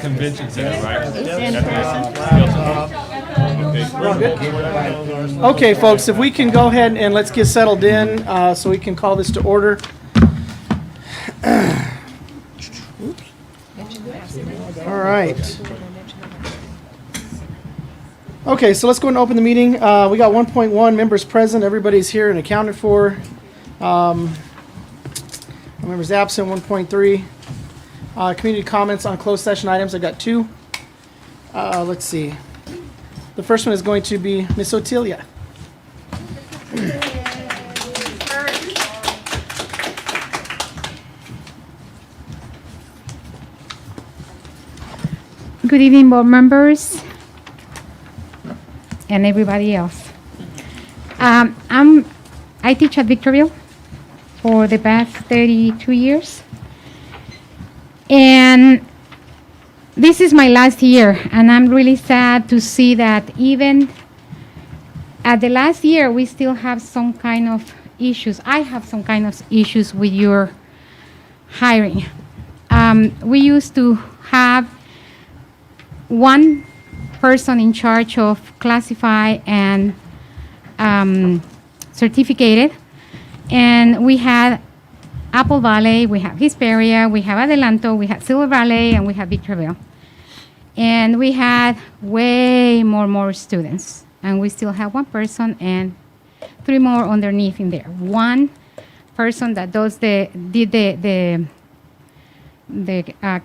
Convention center, right? Okay, folks, if we can go ahead and let's get settled in so we can call this to order. All right. Okay, so let's go and open the meeting. We got 1.1 members present. Everybody's here and accounted for. Members absent, 1.3. Community comments on closed session items. I got 2. Let's see. The first one is going to be Miss Otilia. Good evening, board members and everybody else. I teach at Victorville for the past 32 years. And this is my last year, and I'm really sad to see that even at the last year, we still have some kind of issues. I have some kind of issues with your hiring. We used to have one person in charge of classify and certificated, and we had Apple Valley, we have Hesperia, we have Adelanto, we have Silver Valley, and we have Victorville. And we had way more students, and we still have one person and 3 more underneath in there. One person that did the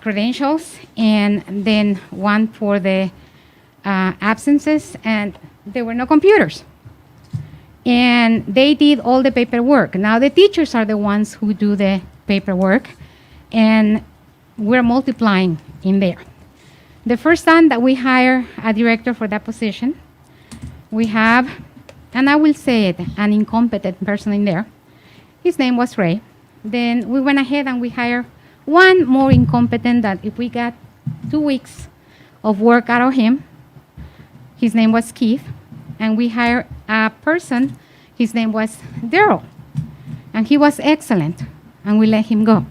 credentials, and then one for the absences, and there were no computers. And they did all the paperwork. Now the teachers are the ones who do the paperwork, and we're multiplying in there. The first time that we hire a director for that position, we have, and I will say it, an incompetent person in there. His name was Ray. Then we went ahead and we hired one more incompetent that if we got 2 weeks of work out of him, his name was Keith. And we hired a person, his name was Daryl. And he was excellent, and we let him go.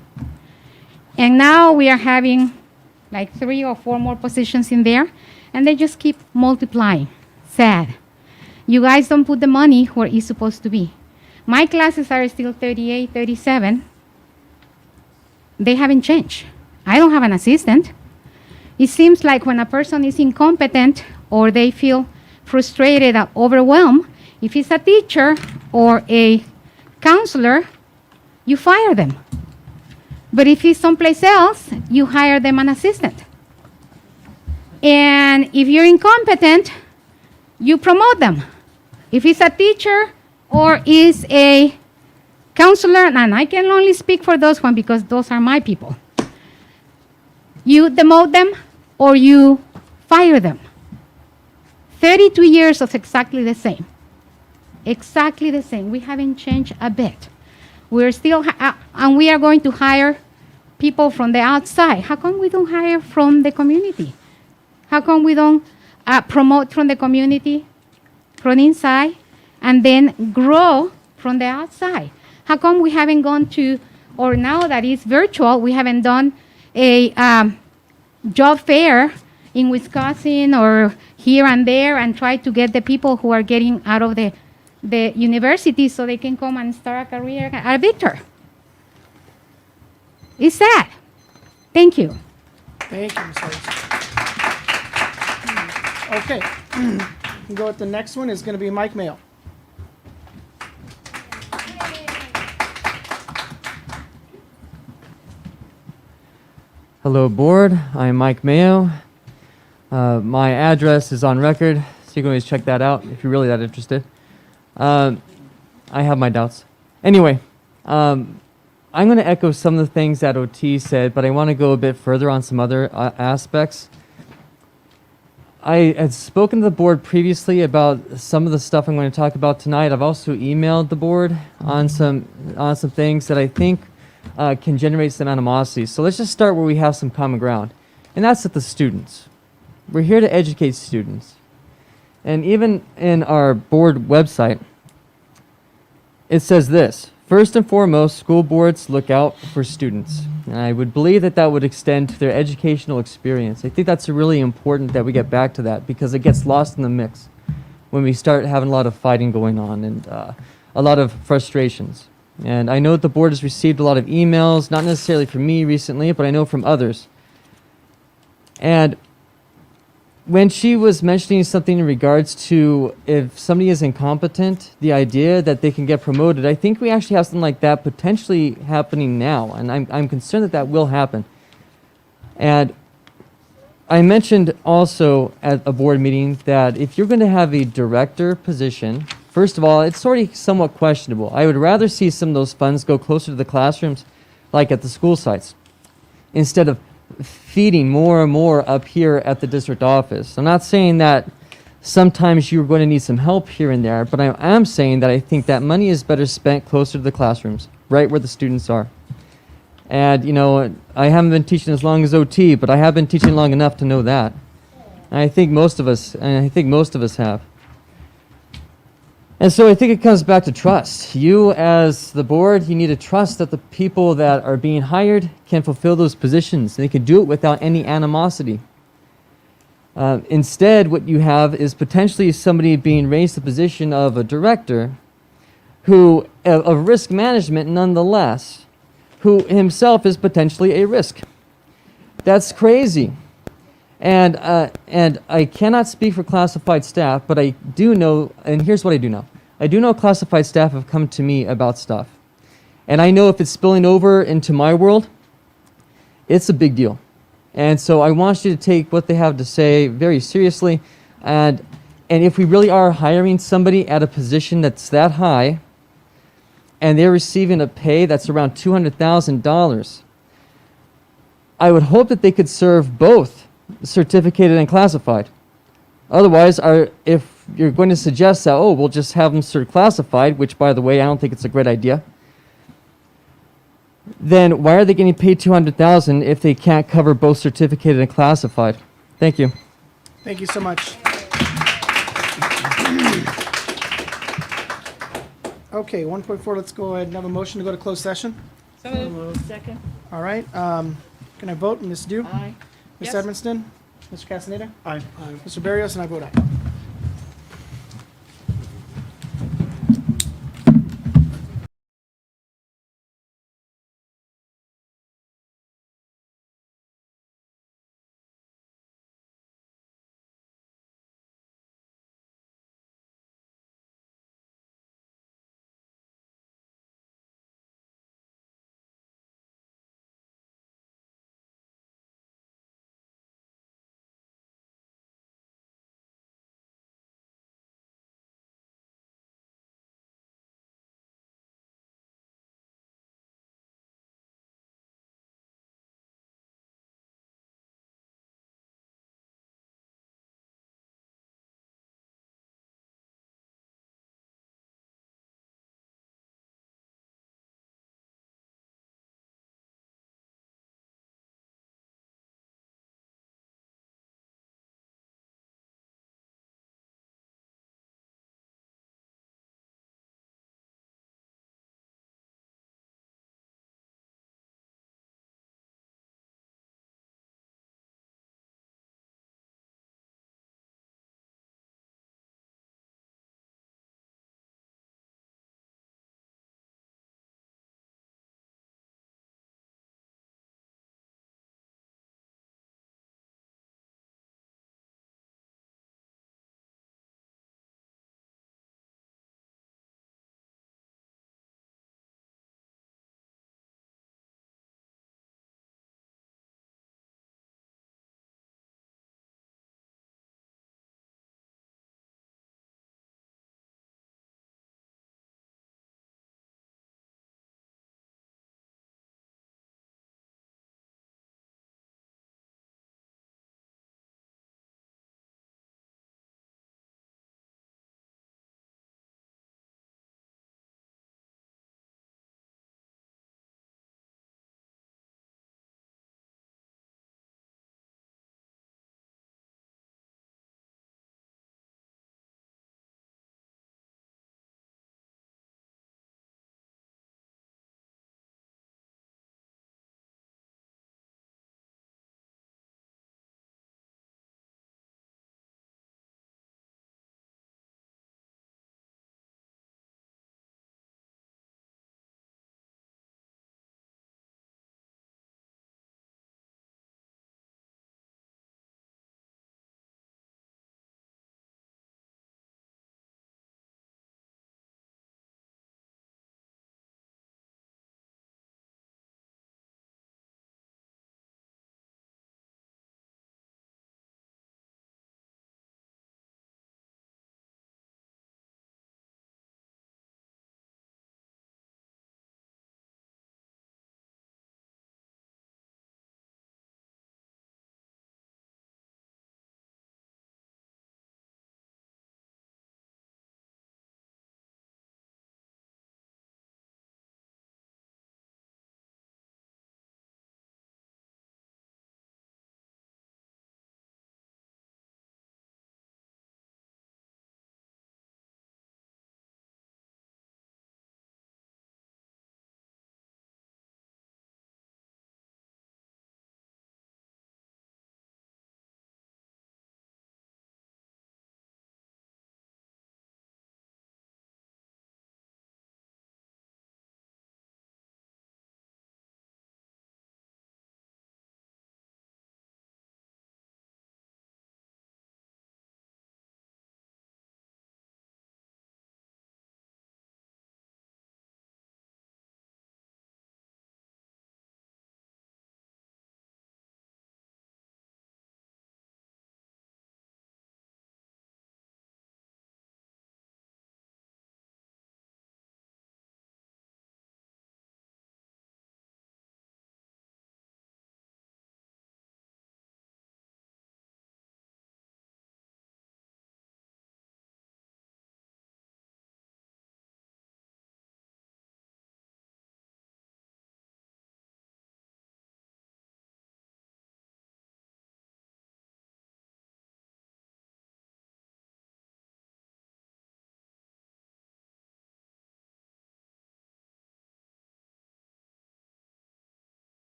And now we are having like 3 or 4 more positions in there, and they just keep multiplying. Sad. You guys don't put the money where it's supposed to be. My classes are still 38, 37. They haven't changed. I don't have an assistant. It seems like when a person is incompetent or they feel frustrated or overwhelmed, if it's a teacher or a counselor, you fire them. But if it's someplace else, you hire them an assistant. And if you're incompetent, you promote them. If it's a teacher or is a counselor, and I can only speak for those one because those are my people, you demote them or you fire them. 32 years of exactly the same. Exactly the same. We haven't changed a bit. We're still, and we are going to hire people from the outside. How come we don't hire from the community? How come we don't promote from the community, from inside, and then grow from the outside? How come we haven't gone to, or now that it's virtual, we haven't done a job fair in Wisconsin or here and there and try to get the people who are getting out of the university so they can come and start a career at Victor? It's sad. Thank you. Thank you, Ms. Harris. Okay. We'll go with the next one. Is going to be Mike Mayo. Hello, board. I'm Mike Mayo. My address is on record, so you can always check that out if you're really that interested. I have my doubts. Anyway, I'm going to echo some of the things that OT said, but I want to go a bit further on some other aspects. I had spoken to the board previously about some of the stuff I'm going to talk about tonight. I've also emailed the board on some things that I think can generate some animosity. So let's just start where we have some common ground, and that's with the students. We're here to educate students. And even in our board website, it says this: First and foremost, school boards look out for students. And I would believe that that would extend to their educational experience. I think that's really important that we get back to that because it gets lost in the mix when we start having a lot of fighting going on and a lot of frustrations. And I know that the board has received a lot of emails, not necessarily from me recently, but I know from others. And when she was mentioning something in regards to if somebody is incompetent, the idea that they can get promoted, I think we actually have something like that potentially happening now, and I'm concerned that that will happen. And I mentioned also at a board meeting that if you're going to have a director position, first of all, it's already somewhat questionable. I would rather see some of those funds go closer to the classrooms, like at the school sites, instead of feeding more and more up here at the district office. I'm not saying that sometimes you're going to need some help here and there, but I am saying that I think that money is better spent closer to the classrooms, right where the students are. And, you know, I haven't been teaching as long as OT, but I have been teaching long enough to know that. And I think most of us have. And so I think it comes back to trust. You, as the board, you need to trust that the people that are being hired can fulfill those positions. They can do it without any animosity. Instead, what you have is potentially somebody being raised to the position of a director who, of risk management nonetheless, who himself is potentially a risk. That's crazy. And I cannot speak for classified staff, but I do know, and here's what I do know. I do know classified staff have come to me about stuff. And I know if it's spilling over into my world, it's a big deal. And so I want you to take what they have to say very seriously. And if we really are hiring somebody at a position that's that high, and they're receiving a pay that's around $200,000, I would hope that they could serve both certificated and classified. Otherwise, if you're going to suggest that, oh, we'll just have them cert classified, which, by the way, I don't think it's a great idea, then why are they getting paid $200,000 if they can't cover both certificated and classified? Thank you. Thank you so much. Okay, 1.4, let's go ahead and have a motion to go to closed session. So moved. Second. All right, can I vote? Ms. Dew? Aye. Ms. Yes. Edmonston? Mr. Castaneda? Aye. Mr. Barrios, and I vote aye.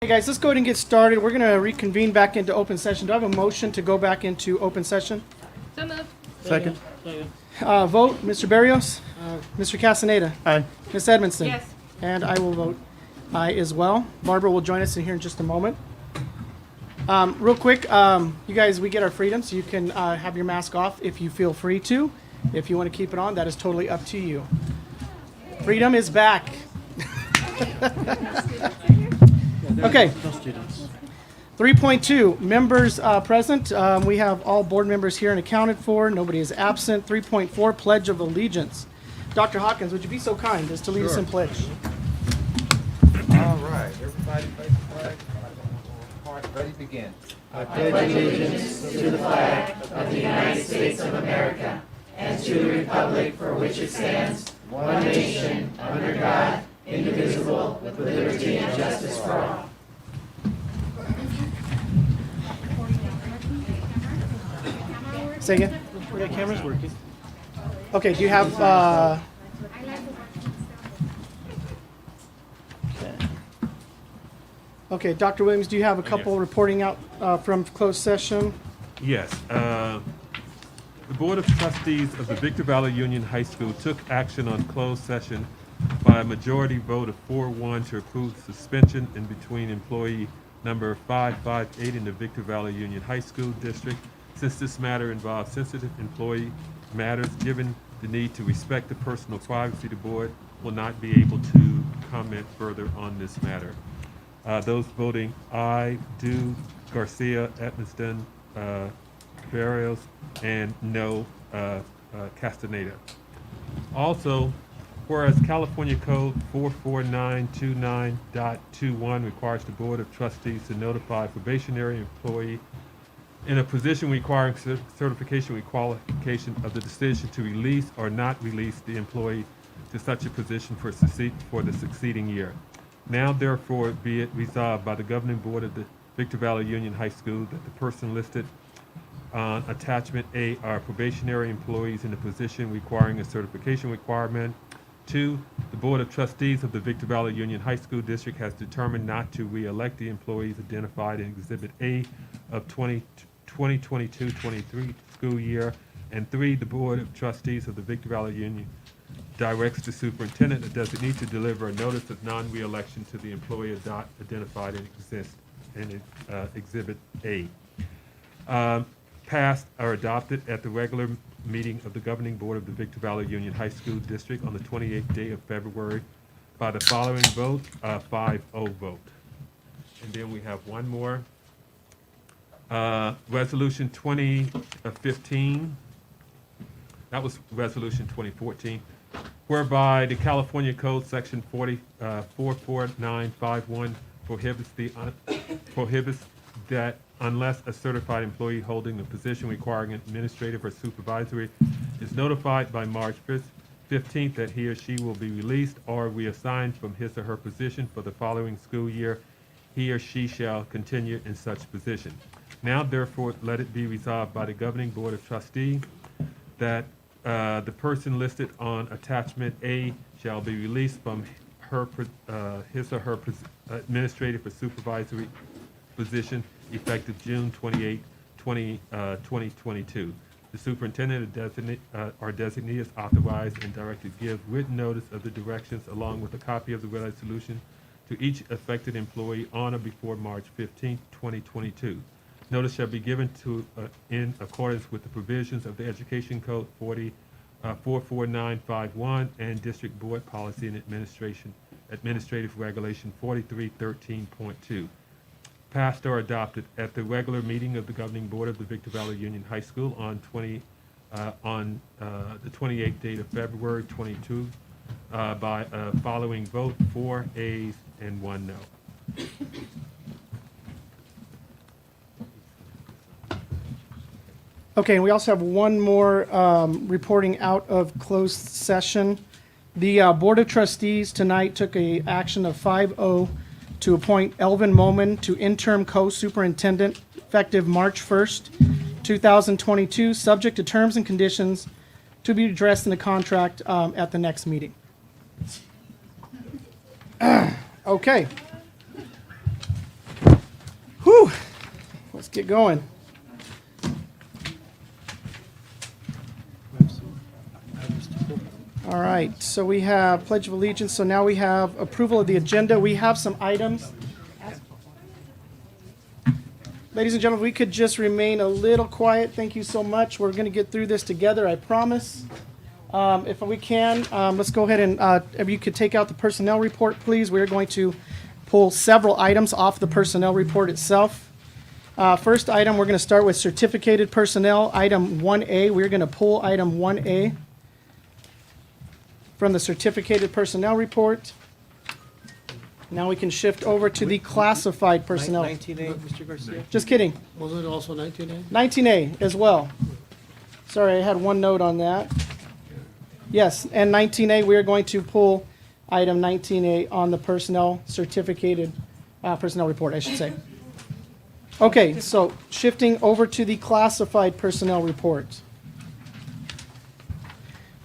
Hey guys, let's go ahead and get started. We're going to reconvene back into open session. Do I have a motion to go back into open session? So moved. Second. Vote, Mr. Barrios? Mr. Castaneda? Aye. Ms. Edmondson? Yes. And I will vote aye as well. Barbara will join us in here in just a moment. Real quick, you guys, we get our freedom, so you can have your mask off if you feel free to. If you want to keep it on, that is totally up to you. Freedom is back. Okay. 3.2, members present. We have all board members here and accounted for. Nobody is absent. 3.4, Pledge of Allegiance. Dr. Hawkins, would you be so kind as to lead us in pledge? All right, everybody face the flag. Part ready, begin. Say again? Yeah, camera's working. Okay, do you have, okay, Dr. Williams, do you have a couple Yes. reporting out from closed session? Yes. The Board of Trustees of the Victor Valley Union High School took action on closed session by a majority vote of 4-1 to approve suspension in between employee number 558 in the Victor Valley Union High School District. Since this matter involves sensitive employee matters, given the need to respect the personal privacy, the board will not be able to comment further on this matter. Those voting aye, do, Garcia, Edmiston, Barrios, and no, Castaneda. Also, whereas California Code 44929.21 requires the Board of Trustees to notify a probationary employee in a position requiring certification or qualification of the decision to release or not release the employee to such a position for the succeeding year. Now therefore be it resolved by the governing board of the Victor Valley Union High School that the person listed on attachment A are probationary employees in a position requiring a certification requirement. 2, the Board of Trustees of the Victor Valley Union High School District has determined not to re-elect the employees identified in Exhibit A of 2022-23 school year. And 3, the Board of Trustees of the Victor Valley Union directs the superintendent or designee to deliver a notice of non-re-election to the employee identified in Exhibit A. Passed or adopted at the regular meeting of the governing board of the Victor Valley Union High School District on the 28th day of February by the following vote, 5-0 vote. And then we have one more. Resolution 2015, that was Resolution 2014, whereby the California Code Section 44951 prohibits that unless a certified employee holding a position requiring administrative or supervisory is notified by March 15th that he or she will be released or reassigned from his or her position for the following school year, he or she shall continue in such position. Now therefore let it be resolved by the governing board of trustees that the person listed on attachment A shall be released from his or her administrative or supervisory position effective June 28, 2022. The superintendent or designee is authorized and directed to give written notice of the directions along with a copy of the resolution to each affected employee on or before March 15, 2022. Notice shall be given to in accordance with the provisions of the Education Code 44951 and District Board Policy and Administrative Regulation 4313.2. Passed or adopted at the regular meeting of the governing board of the Victor Valley Union High School on the 28th date of February 22 by following vote, 4 ayes and 1 no. Okay, and we also have one more reporting out of closed session. The Board of Trustees tonight took a action of 5-0 to appoint Elvin Moman to interim co-superintendent effective March 1st, 2022, subject to terms and conditions to be addressed in the contract at the next meeting. Okay. Whew, let's get going. All right, so we have Pledge of Allegiance, so now we have approval of the agenda. We have some items. Ladies and gentlemen, we could just remain a little quiet. Thank you so much. We're going to get through this together, I promise. If we can, let's go ahead and, if you could take out the personnel report, please. We're going to pull several items off the personnel report itself. First item, we're going to start with certificated personnel, item 1A. We're going to pull item 1A from the certificated personnel report. Now we can shift over to the classified personnel. 19A, Mr. Garcia? Just kidding. Wasn't it also 19A? 19A as well. Sorry, I had one note on that. Yes, and 19A, we are going to pull item 19A on the personnel certificated personnel report, I should say. Okay, so shifting over to the classified personnel report.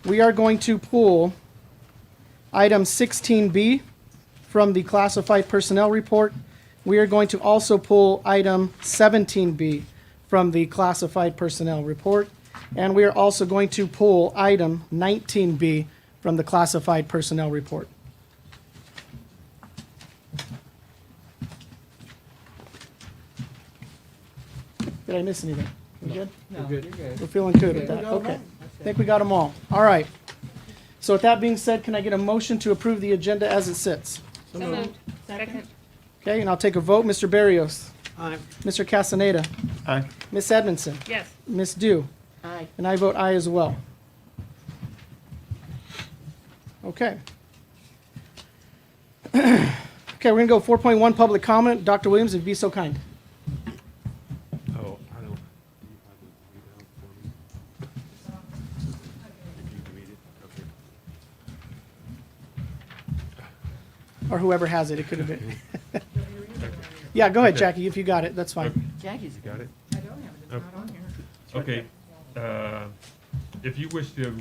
We are going to pull item 16B from the classified personnel report. We are going to also pull item 17B from the classified personnel report. And we are also going to pull item 19B from the classified personnel report. Did I miss anything? We good? No, you're good. We're feeling good with that. Okay. I think we got them all. All right. So with that being said, can I get a motion to approve the agenda as it sits? So moved. Okay, and I'll take a vote. Mr. Barrios. Aye. Mr. Castaneda. Aye. Ms. Edmondson. Yes. Ms. Dew. Aye. And I vote aye as well. Okay. Okay, we're going to go 4.1 public comment. Dr. Williams, if you'd be so kind. Oh, I don't. If you read it, okay. Or whoever has it, it could have been. Yeah, go ahead, Okay. Jackie, if you got it, that's fine. Jackie's. You got it? I don't have it. It's not on here. Okay, if you wish to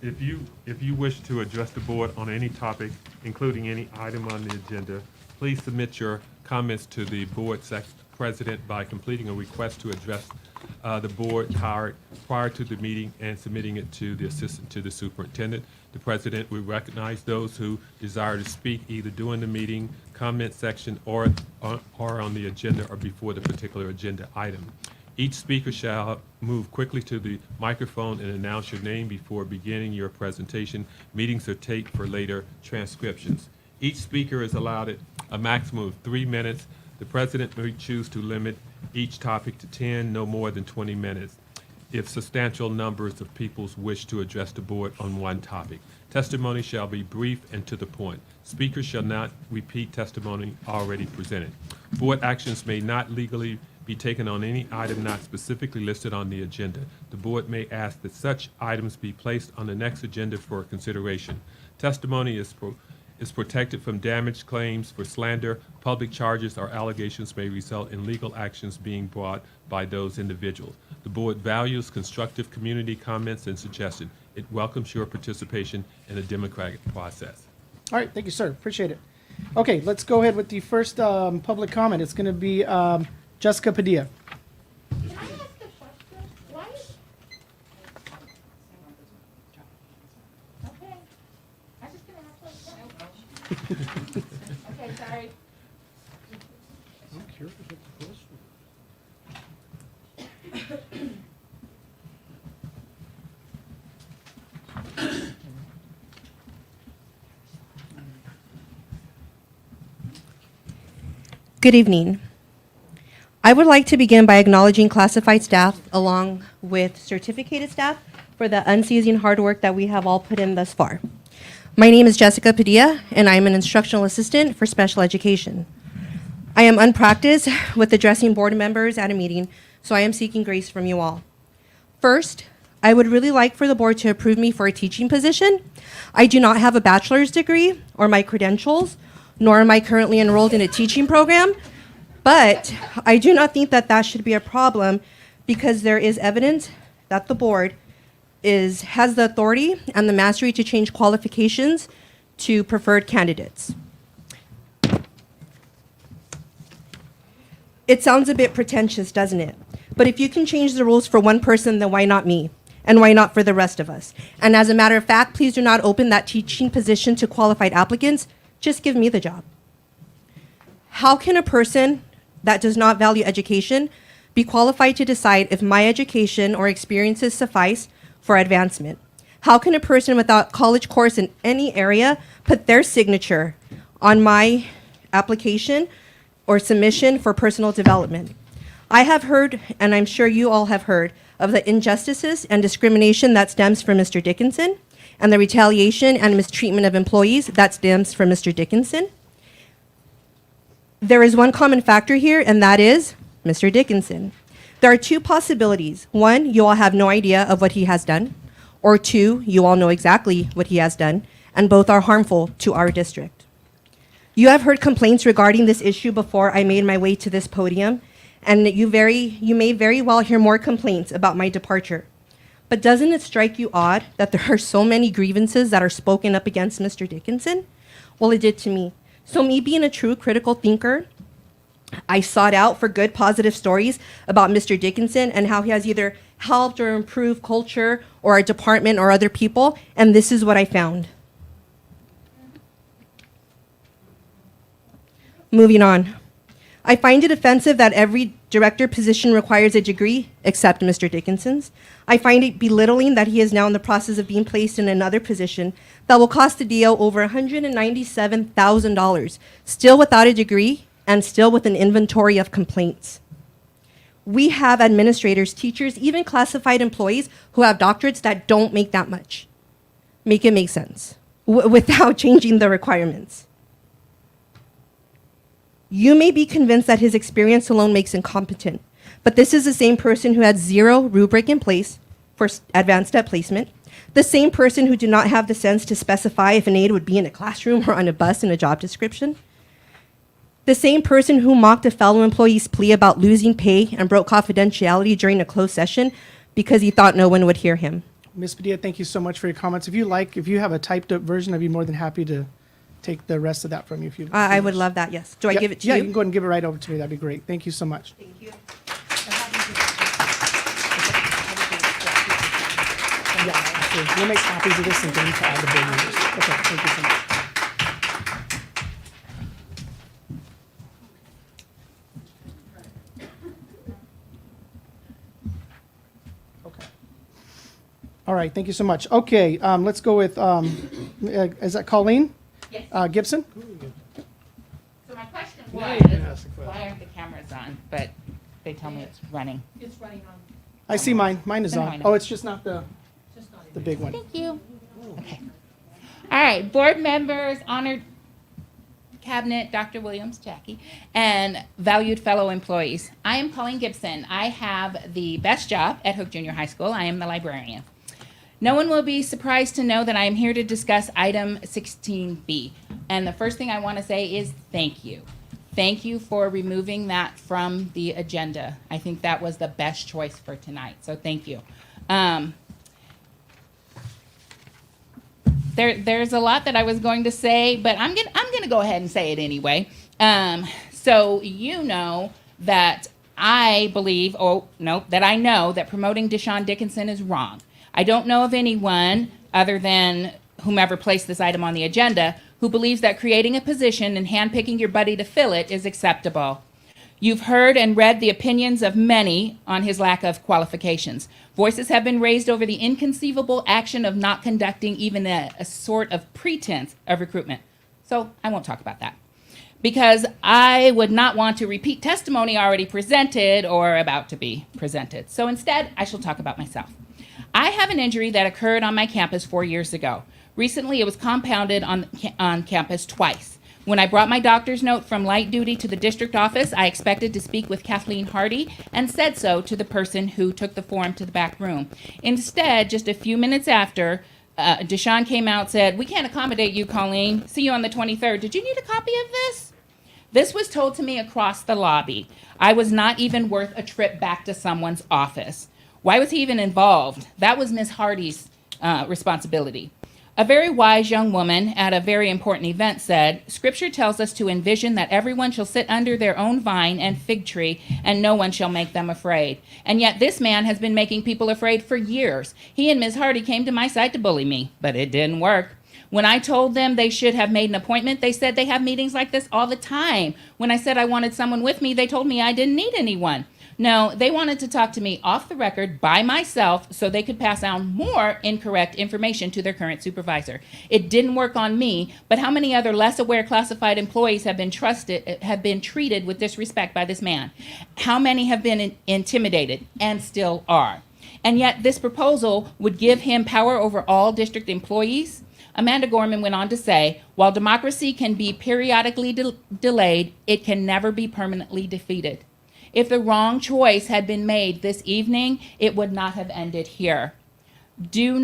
if you wish to address the board on any topic, including any item on the agenda, please submit your comments to the board president by completing a request to address the board prior to the meeting and submitting it to the assistant to the superintendent. The president will recognize those who desire to speak either during the meeting, comment section, or on the agenda or before the particular agenda item. Each speaker shall move quickly to the microphone and announce your name before beginning your presentation. Meetings are taped for later transcriptions. Each speaker is allowed a maximum of 3 minutes. The president may choose to limit each topic to 10, no more than 20 minutes, if substantial numbers of people wish to address the board on one topic. Testimony shall be brief and to the point. Speakers shall not repeat testimony already presented. Board actions may not legally be taken on any item not specifically listed on the agenda. The board may ask that such items be placed on the next agenda for consideration. Testimony is protected from damage claims for slander. Public charges or allegations may result in legal actions being brought by those individuals. The board values constructive community comments and suggestions. It welcomes your participation in the democratic process. All right, thank you, sir. Appreciate it. Okay, let's go ahead with the first public comment. It's going to be Jessica Padilla. Can I ask a question? Why is... Okay. I'm just gonna ask one question. Okay, sorry. Good evening. I would like to begin by acknowledging classified staff along with certificated staff for the unceasing hard work that we have all put in thus far. My name is Jessica Padilla, and I am an instructional assistant for special education. I am unpracticed with addressing board members at a meeting, so I am seeking grace from you all. First, I would really like for the board to approve me for a teaching position. I do not have a bachelor's degree or my credentials, nor am I currently enrolled in a teaching program, but I do not think that that should be a problem because there is evidence that the board has the authority and the mastery to change qualifications to preferred candidates. It sounds a bit pretentious, doesn't it? But if you can change the rules for one person, then why not me? And why not for the rest of us? And as a matter of fact, please do not open that teaching position to qualified applicants. Just give me the job. How can a person that does not value education be qualified to decide if my education or experiences suffice for advancement? How can a person without college course in any area put their signature on my application or submission for personal development? I have heard, and I'm sure you all have heard, of the injustices and discrimination that stems from Mr. Dickinson, and the retaliation and mistreatment of employees that stems from Mr. Dickinson. There is one common factor here, and that is Mr. Dickinson. There are two possibilities. One, you all have no idea of what he has done, or two, you all know exactly what he has done, and both are harmful to our district. You have heard complaints regarding this issue before I made my way to this podium, and you may very well hear more complaints about my departure. But doesn't it strike you odd that there are so many grievances that are spoken up against Mr. Dickinson? Well, it did to me. So me being a true critical thinker, I sought out for good positive stories about Mr. Dickinson and how he has either helped or improved culture or our department or other people, and this is what I found. Moving on. I find it offensive that every director position requires a degree, except Mr. Dickinson's. I find it belittling that he is now in the process of being placed in another position that will cost the DO over $197,000, still without a degree and still with an inventory of complaints. We have administrators, teachers, even classified employees who have doctorates that don't make that much. Make it make sense without changing the requirements. You may be convinced that his experience alone makes him competent, but this is the same person who had zero rubric in place for advanced step placement, the same person who did not have the sense to specify if an aide would be in a classroom or on a bus in a job description, the same person who mocked a fellow employee's plea about losing pay and broke confidentiality during a closed session because he thought no one would hear him. Ms. Padilla, thank you so much for your comments. If you have a typed up version, I'd be more than happy to take the rest of that from you. If you I would love that, yes. Do I give it to you? Yeah, you can go ahead and give it right over to me. That'd be great. Thank you so much. Thank you. Yeah, so we'll make copies of this and give them to all the board members. Okay, thank you so much. Okay. All right, thank you so much. Okay, let's go with, is that Colleen? Yes. Gibson? So my question Now was, you can ask the question. why aren't the cameras on? But they tell me it's running. It's running on, I see mine. Mine is No, I on. know. Oh, it's just not the just not the big one. Thank you. Okay. All right, board members, honored cabinet, Dr. Williams, Jackie, and valued fellow employees. I am Colleen Gibson. I have the best job at Hook Junior High School. I am the librarian. No one will be surprised to know that I am here to discuss item 16B. And the first thing I want to say is thank you. Thank you for removing that from the agenda. I think that was the best choice for tonight, so thank you. There's a lot that I was going to say, but I'm gonna go ahead and say it anyway. So you know that I believe, that I know that promoting Deshaun Dickinson is wrong. I don't know of anyone other than whomever placed this item on the agenda who believes that creating a position and handpicking your buddy to fill it is acceptable. You've heard and read the opinions of many on his lack of qualifications. Voices have been raised over the inconceivable action of not conducting even a sort of pretense of recruitment. So I won't talk about that, because I would not want to repeat testimony already presented or about to be presented. So instead, I shall talk about myself. I have an injury that occurred on my campus 4 years ago. Recently, it was compounded on campus twice. When I brought my doctor's note from light duty to the district office, I expected to speak with Kathleen Hardy and said so to the person who took the form to the back room. Instead, just a few minutes after, Deshaun came out and said, "We can't accommodate you, Colleen. See you on the 23rd. Did you need a copy of this?" This was told to me across the lobby. I was not even worth a trip back to someone's office. Why was he even involved? That was Ms. Hardy's responsibility. A very wise young woman at a very important event said, Scripture tells us to envision that everyone shall sit under their own vine and fig tree, and no one shall make them afraid. And yet this man has been making people afraid for years. He and Ms. Hardy came to my site to bully me, but it didn't work. When I told them they should have made an appointment, they said they have meetings like this all the time. When I said I wanted someone with me, they told me I didn't need anyone. No, they wanted to talk to me off the record by myself so they could pass on more incorrect information to their current supervisor. It didn't work on me, but how many other less aware classified employees have been treated with disrespect by this man? How many have been intimidated and still are? And yet this proposal would give him power over all district employees? Amanda Gorman went on to say, while democracy can be periodically delayed, it can never be permanently defeated. If the wrong choice had been made this evening, it would not have ended here. You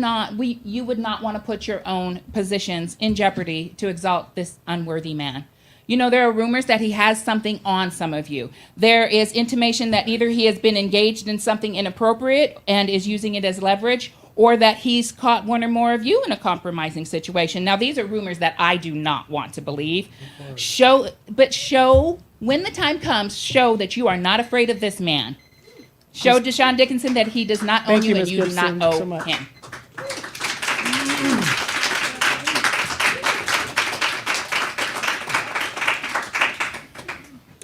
would not want to put your own positions in jeopardy to exalt this unworthy man. You know, there are rumors that he has something on some of you. There is intimation that either he has been engaged in something inappropriate and is using it as leverage, or that he's caught one or more of you in a compromising situation. Now, these are rumors that I do not want to believe. When the time comes, show that you are not afraid of this man. Show Deshaun Dickinson that he does not own Thank you you, and Ms. you do Gibson, not owe so much. him.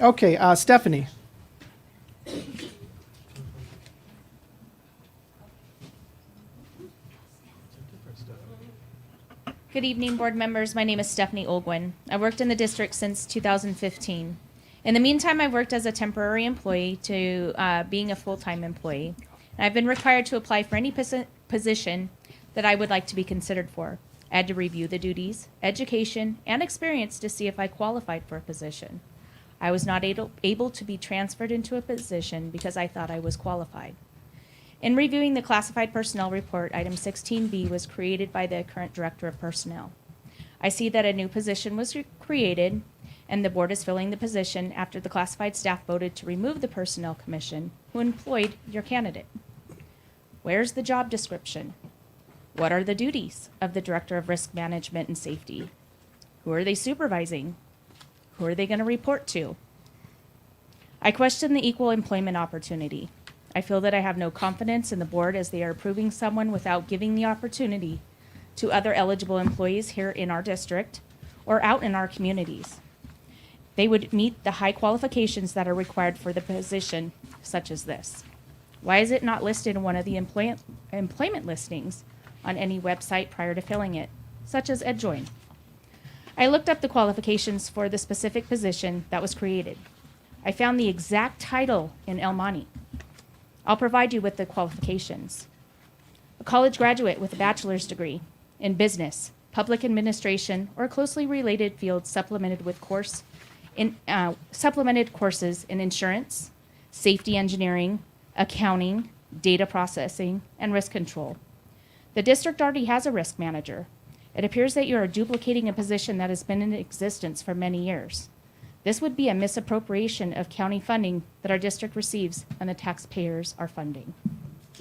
Okay, Stephanie. Good evening, board members. My name is Stephanie Olgwin. I worked in the district since 2015. In the meantime, I've worked as a temporary employee to being a full-time employee. And I've been required to apply for any position that I would like to be considered for. I had to review the duties, education, and experience to see if I qualified for a position. I was not able to be transferred into a position because I thought I was qualified. In reviewing the classified personnel report, item 16B was created by the current director of personnel. I see that a new position was created, and the board is filling the position after the classified staff voted to remove the personnel commission who employed your candidate. Where's the job description? What are the duties of the director of risk management and safety? Who are they supervising? Who are they going to report to? I question the equal employment opportunity. I feel that I have no confidence in the board as they are approving someone without giving the opportunity to other eligible employees here in our district or out in our communities. They would meet the high qualifications that are required for the position, such as this. Why is it not listed in one of the employment listings on any website prior to filling it, such as EdJoin? I looked up the qualifications for the specific position that was created. I found the exact title in El Monte. I'll provide you with the qualifications. A college graduate with a bachelor's degree in business, public administration, or closely related fields supplemented courses in insurance, safety engineering, accounting, data processing, and risk control. The district already has a risk manager. It appears that you are duplicating a position that has been in existence for many years. This would be a misappropriation of county funding that our district receives and the taxpayers are funding.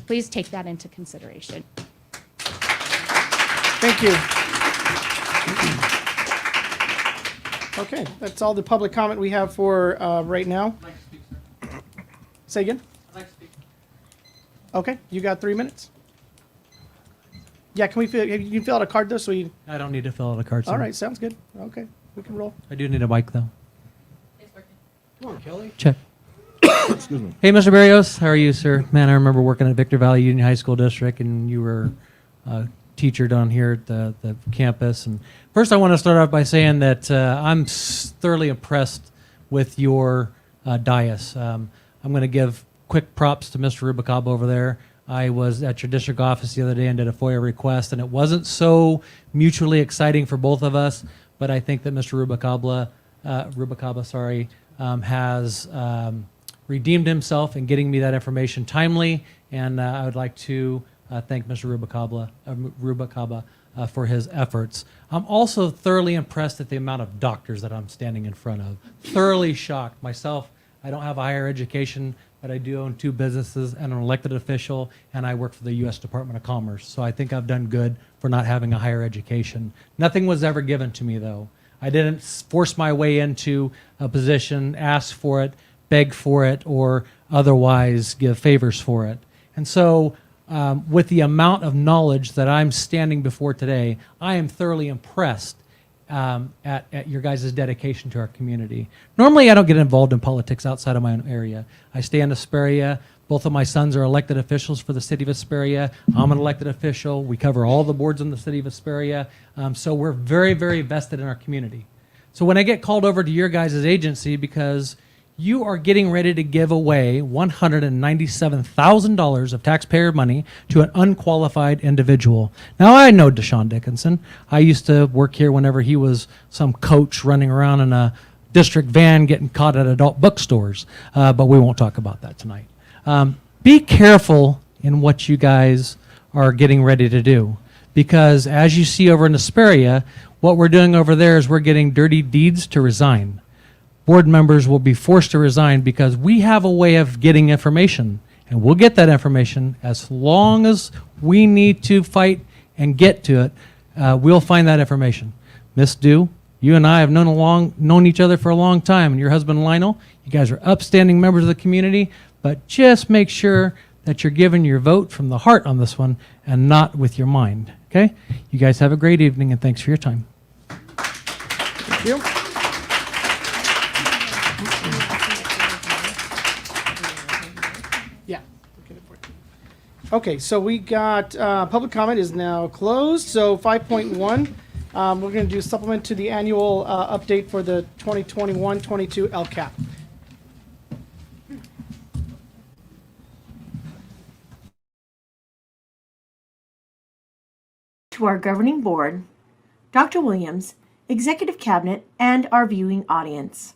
Please take that into consideration. Thank you. Okay, that's all the public comment we have for right now. I'd like to speak, sir. Say again? I'd like to speak. Okay, you got 3 minutes. Yeah, can you fill out a card though, so we, I don't need to fill out a card, sir. all right, sounds good. Okay, we can roll. I do need a mic, though. Come on, Kelly. Check. Hey, Mr. Barrios, how are you, sir? Man, I remember working at Victor Valley Union High School District, and you were a teacher down here at the campus. And first, I want to start off by saying that I'm thoroughly impressed with your dais. I'm going to give quick props to Mr. Rubicab over there. I was at your district office the other day and did a FOIA request, and it wasn't so mutually exciting for both of us, but I think that Mr. Rubicaba, has redeemed himself in getting me that information timely, and I would like to thank Mr. Rubicaba for his efforts. I'm also thoroughly impressed at the amount of doctors that I'm standing in front of. Thoroughly shocked. Myself, I don't have a higher education, but but I do own 2 businesses and I'm an elected official, and I work for the U.S. Department of Commerce. So I think I've done good for not having a higher education. Nothing was ever given to me, though. I didn't force my way into a position, ask for it, beg for it, or otherwise give favors for it. And so with the amount of knowledge that I'm standing before today, I am thoroughly impressed at your guys' dedication to our community. Normally, I don't get involved in politics outside of my own area. I stay in Hesperia. Both of my sons are elected officials for the city of Hesperia. I'm an elected official. We cover all the boards in the city of Hesperia. So we're very, very vested in our community. So when I get called over to your guys' agency because you are getting ready to give away $197,000 of taxpayer money to an unqualified individual. Now, I know Deshaun Dickinson. I used to work here whenever he was some coach running around in a district van getting caught at adult bookstores, but we won't talk about that tonight. Be careful in what you guys are getting ready to do, because as you see over in Hesperia, what we're doing over there is we're getting dirty deeds to resign. Board members will be forced to resign because we have a way of getting information, and we'll get that information as long as we need to fight and get to it. We'll find that information. Miss Dew, you and I have known each other for a long time, and your husband Lionel, you guys are upstanding members of the community, but just make sure that you're giving your vote from the heart on this one and not with your mind, okay? You guys have a great evening, and thanks for your time. Thank you. Yeah. Okay, so we got, public comment is now closed, so 5.1, we're going to do supplement to the annual update for the 2021-22 Lcap. To our governing board, Dr. Williams, Executive Cabinet, and our viewing audience.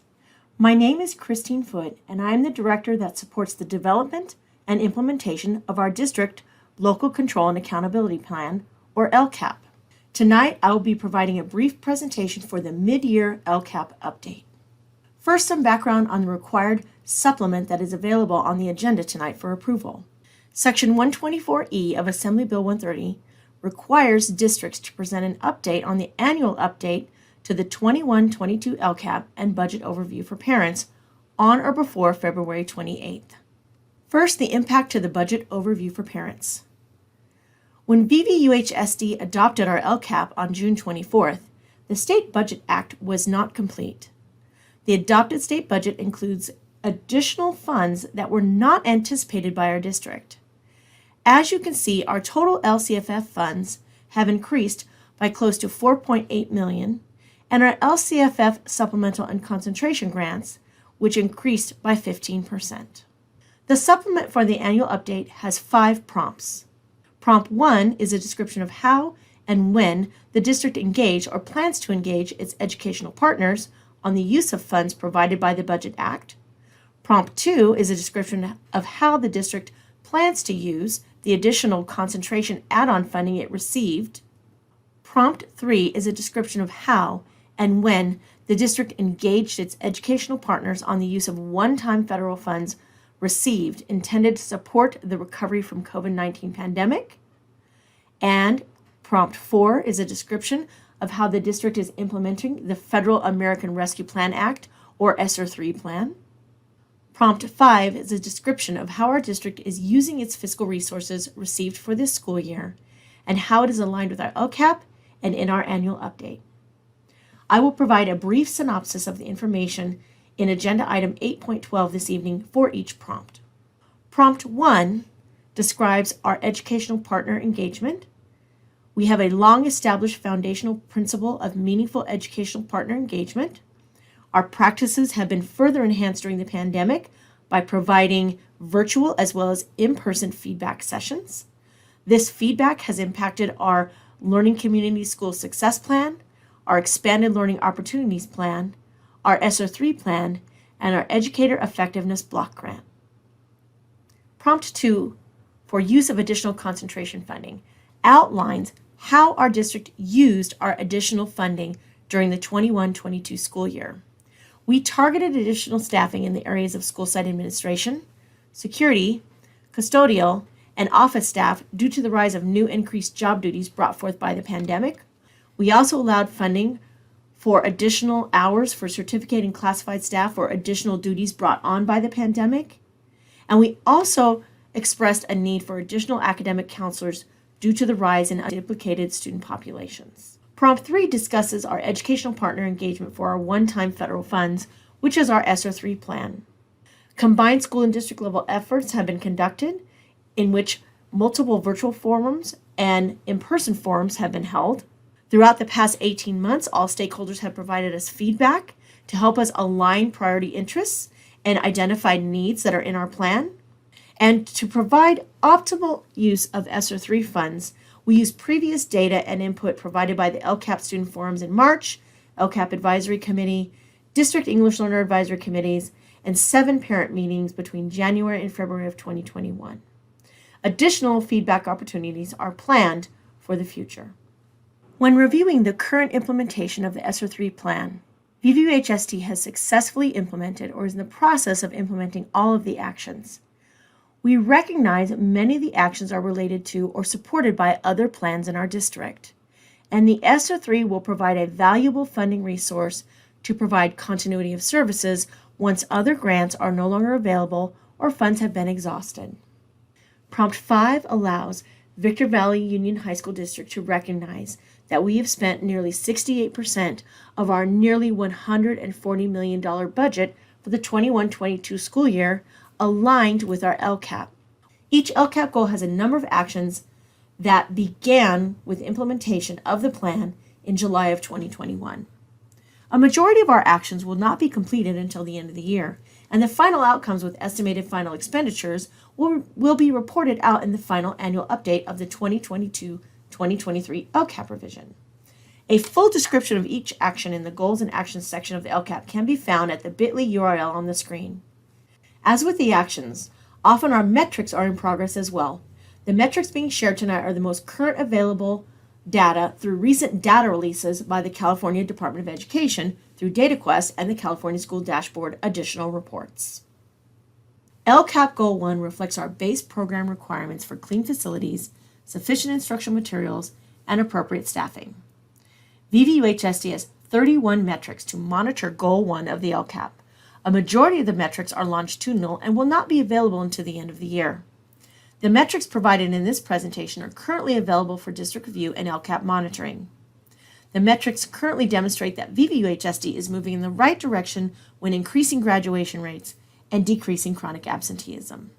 My name is Christine Foote, and I am the director that supports the development and implementation of our district Local Control and Accountability Plan, or LCAP. Tonight, I will be providing a brief presentation for the mid-year LCAP update. First, some background on the required supplement that is available on the agenda tonight for approval. Section 124E of Assembly Bill 130 requires districts to present an update on the annual update to the 21-22 LCAP and budget overview for parents on or before February 28th. First, the impact to the budget overview for parents. When VVUHSD adopted our LCAP on June 24th, the State Budget Act was not complete. The adopted state budget includes additional funds that were not anticipated by our district. As you can see, our total LCFF funds have increased by close to $4.8 million, and our LCFF supplemental and concentration grants, which increased by 15%. The supplement for the annual update has 5 prompts. Prompt 1 is a description of how and when the district engaged or plans to engage its educational partners on the use of funds provided by the Budget Act. Prompt 2 is a description of how the district plans to use the additional concentration add-on funding it received. Prompt 3 is a description of how and when the district engaged its educational partners on the use of one-time federal funds received intended to support the recovery from COVID-19 pandemic. And Prompt 4 is a description of how the district is implementing the Federal American Rescue Plan Act, or ESSER 3 plan. Prompt 5 is a description of how our district is using its fiscal resources received for this school year and how it is aligned with our LCAP and in our annual update. I will provide a brief synopsis of the information in Agenda Item 8.12 this evening for each prompt. Prompt 1 describes our educational partner engagement. We have a long-established foundational principle of meaningful educational partner engagement. Our practices have been further enhanced during the pandemic by providing virtual as well as in-person feedback sessions. This feedback has impacted our Learning Community School Success Plan, our Expanded Learning Opportunities Plan, our ESSER 3 plan, and our Educator Effectiveness Block Grant. Prompt 2, for use of additional concentration funding, outlines how our district used our additional funding during the 21-22 school year. We targeted additional staffing in the areas of school site administration, security, custodial, and office staff due to the rise of new increased job duties brought forth by the pandemic. We also allowed funding for additional hours for certificate and classified staff for additional duties brought on by the pandemic. And we also expressed a need for additional academic counselors due to the rise in unduplicated student populations. Prompt 3 discusses our educational partner engagement for our one-time federal funds, which is our ESSER 3 plan. Combined school and district level efforts have been conducted in which multiple virtual forums and in-person forums have been held. Throughout the past 18 months, all stakeholders have provided us feedback to help us align priority interests and identify needs that are in our plan. And to provide optimal use of ESSER 3 funds, we use previous data and input provided by the Lcap student forums in March, Lcap advisory committee, district English learner advisory committees, and 7 parent meetings between January and February of 2021. Additional feedback opportunities are planned for the future. When reviewing the current implementation of the ESSER 3 plan, VVUHSD has successfully implemented or is in the process of implementing all of the actions. We recognize many of the actions are related to or supported by other plans in our district, and the ESSER 3 will provide a valuable funding resource to provide continuity of services once other grants are no longer available or funds have been exhausted. Prompt 5 allows Victor Valley Union High School District to recognize that we have spent nearly 68% of our nearly $140 million budget for the 21-22 school year aligned with our Lcap. Each Lcap goal has a number of actions that began with implementation of the plan in July of 2021. A majority of our actions will not be completed until the end of the year, and the final outcomes with estimated final expenditures will be reported out in the final annual update of the 2022-2023 Lcap revision. A full description of each action in the Goals and Actions section of the Lcap can be found at the bit.ly URL on the screen. As with the actions, often our metrics are in progress as well. The metrics being shared tonight are the most current available data through recent data releases by the California Department of Education through DataQuest and the California School Dashboard additional reports. Lcap Goal 1 reflects our base program requirements for clean facilities, sufficient instructional materials, and appropriate staffing. VVUHSD has 31 metrics to monitor Goal 1 of the Lcap. A majority of the metrics are longitudinal and will not be available until the end of the year. The metrics provided in this presentation are currently available for district review and Lcap monitoring. The metrics currently demonstrate that VVUHSD is moving in the right direction when increasing graduation rates and decreasing chronic absenteeism.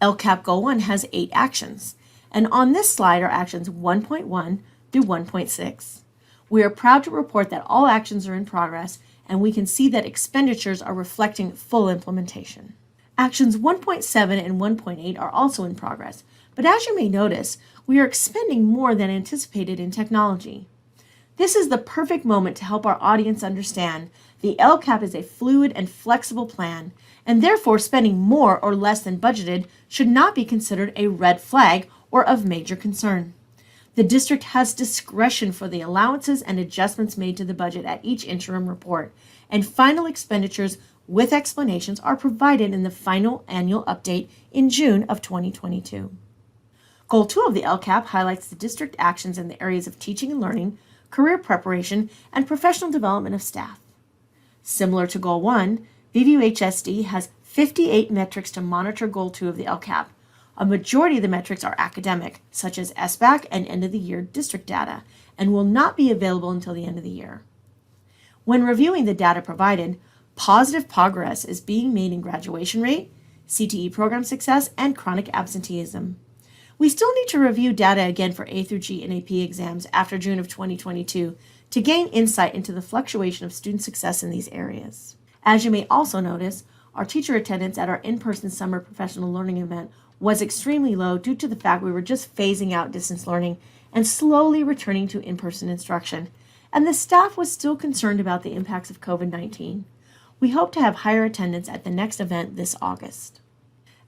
Lcap Goal 1 has 8 actions, and on this slide are actions 1.1 through 1.6. We are proud to report that all actions are in progress, and we can see that expenditures are reflecting full implementation. Actions 1.7 and 1.8 are also in progress, but as you may notice, we are expending more than anticipated in technology. This is the perfect moment to help our audience understand the Lcap is a fluid and flexible plan, and therefore spending more or less than budgeted should not be considered a red flag or of major concern. The district has discretion for the allowances and adjustments made to the budget at each interim report, and final expenditures with explanations are provided in the final annual update in June of 2022. Goal 2 of the Lcap highlights the district actions in the areas of teaching and learning, career preparation, and professional development of staff. Similar to Goal 1, VVUHSD has 58 metrics to monitor Goal 2 of the Lcap. A majority of the metrics are academic, such as SBAC and end-of-the-year district data, and will not be available until the end of the year. When reviewing the data provided, positive progress is being made in graduation rate, CTE program success, and chronic absenteeism. We still need to review data again for A through G and AP exams after June of 2022 to gain insight into the fluctuation of student success in these areas. As you may also notice, our teacher attendance at our in-person summer professional learning event was extremely low due to the fact we were just phasing out distance learning and slowly returning to in-person instruction, and the staff was still concerned about the impacts of COVID-19. We hope to have higher attendance at the next event this August.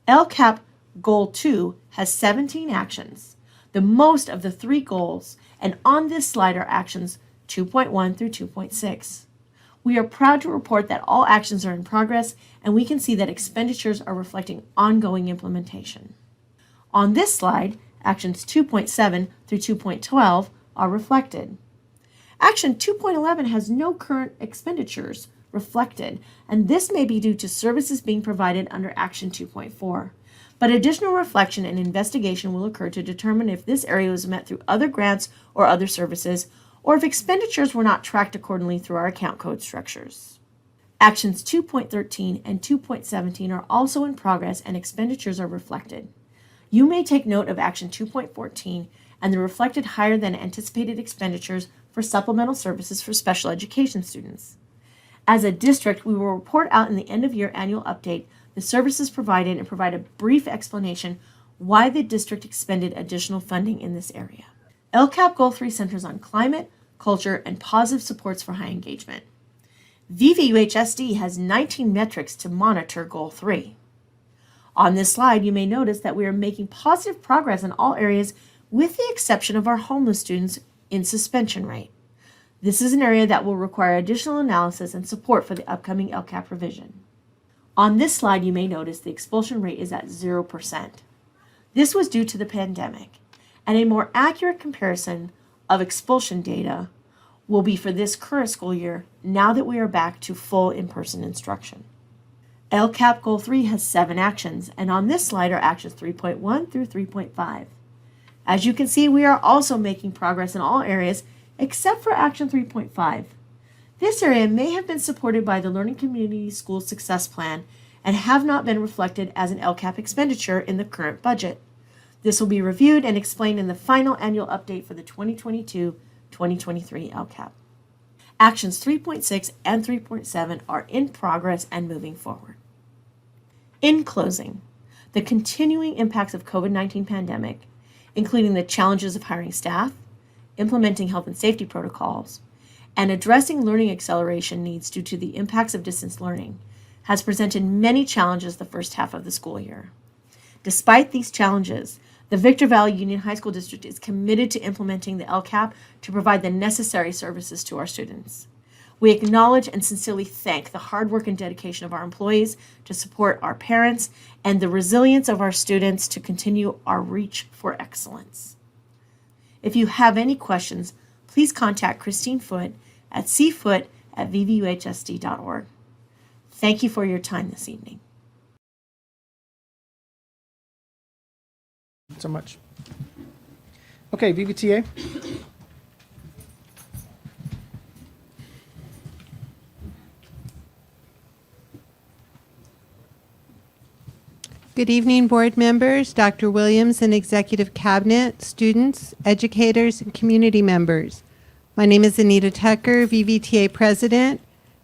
Lcap Goal 2 has 17 actions, the most of the 3 goals, and on this slide are actions 2.1 through 2.6. We are proud to report that all actions are in progress, and we can see that expenditures are reflecting ongoing implementation. On this slide, actions 2.7 through 2.12 are reflected. Action 2.11 has no current expenditures reflected, and this may be due to services being provided under action 2.4. But additional reflection and investigation will occur to determine if this area was met through other grants or other services, or if expenditures were not tracked accordingly through our account code structures. Actions 2.13 and 2.17 are also in progress and expenditures are reflected. You may take note of action 2.14 and the reflected higher than anticipated expenditures for supplemental services for special education students. As a district, we will report out in the end of year annual update the services provided and provide a brief explanation why the district expended additional funding in this area. Lcap Goal 3 centers on climate, culture, and positive supports for high engagement. VVUHSD has 19 metrics to monitor Goal 3. On this slide, you may notice that we are making positive progress in all areas with the exception of our homeless students in suspension rate. This is an area that will require additional analysis and support for the upcoming Lcap revision. On this slide, you may notice the expulsion rate is at 0%. This was due to the pandemic, and a more accurate comparison of expulsion data will be for this current school year now that we are back to full in-person instruction. Lcap Goal 3 has 7 actions, and on this slide are actions 3.1 through 3.5. As you can see, we are also making progress in all areas except for action 3.5. This area may have been supported by the Learning Community School Success Plan and have not been reflected as an Lcap expenditure in the current budget. This will be reviewed and explained in the final annual update for the 2022-2023 Lcap. Actions 3.6 and 3.7 are in progress and moving forward. In closing, the continuing impacts of COVID-19 pandemic, including the challenges of hiring staff, implementing health and safety protocols, and addressing learning acceleration needs due to the impacts of distance learning, has presented many challenges the first half of the school year. Despite these challenges, the Victor Valley Union High School District is committed to implementing the Lcap to provide the necessary services to our students. We acknowledge and sincerely thank the hard work and dedication of our employees to support our parents and the resilience of our students to continue our reach for excellence. If you have any questions, please contact Christine Foote at cfoot@vvuhsd.org. Thank you for your time this evening. So much. Okay, VVTA. Good evening, board members, Dr. Williams and Executive Cabinet, students, educators, and community members. My name is Anita Tucker, VVTA President,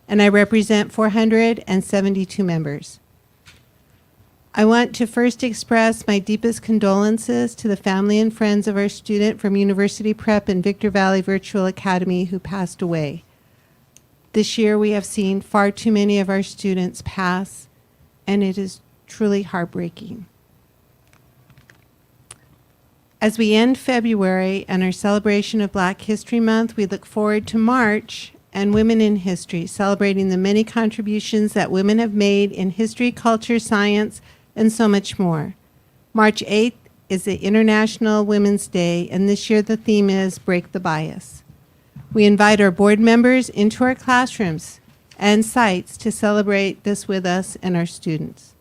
and I represent 472 members. I want to first express my deepest condolences to the family and friends of our student from University Prep and Victor Valley Virtual Academy who passed away. This year we have seen far too many of our students pass, and it is truly heartbreaking. As we end February and our celebration of Black History Month, we look forward to March and Women in History, celebrating the many contributions that women have made in history, culture, science, and so much more. March 8th is the International Women's Day, and this year the theme is Break the Bias. We invite our board members into our classrooms and sites to celebrate this with us and our students.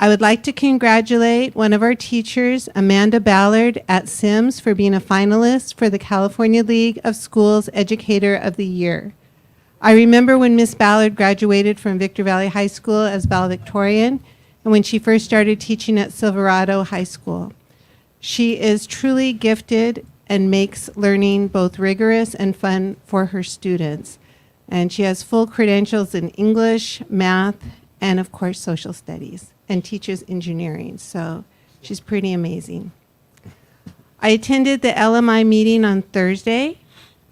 I would like to congratulate one of our teachers, Amanda Ballard at Sims, for being a finalist for the California League of Schools Educator of the Year. I remember when Miss Ballard graduated from Victor Valley High School as valedictorian, and when she first started teaching at Silverado High School. She is truly gifted and makes learning both rigorous and fun for her students. And she has full credentials in English, math, and of course social studies, and teaches engineering, so she's pretty amazing. I attended the LMI meeting on Thursday.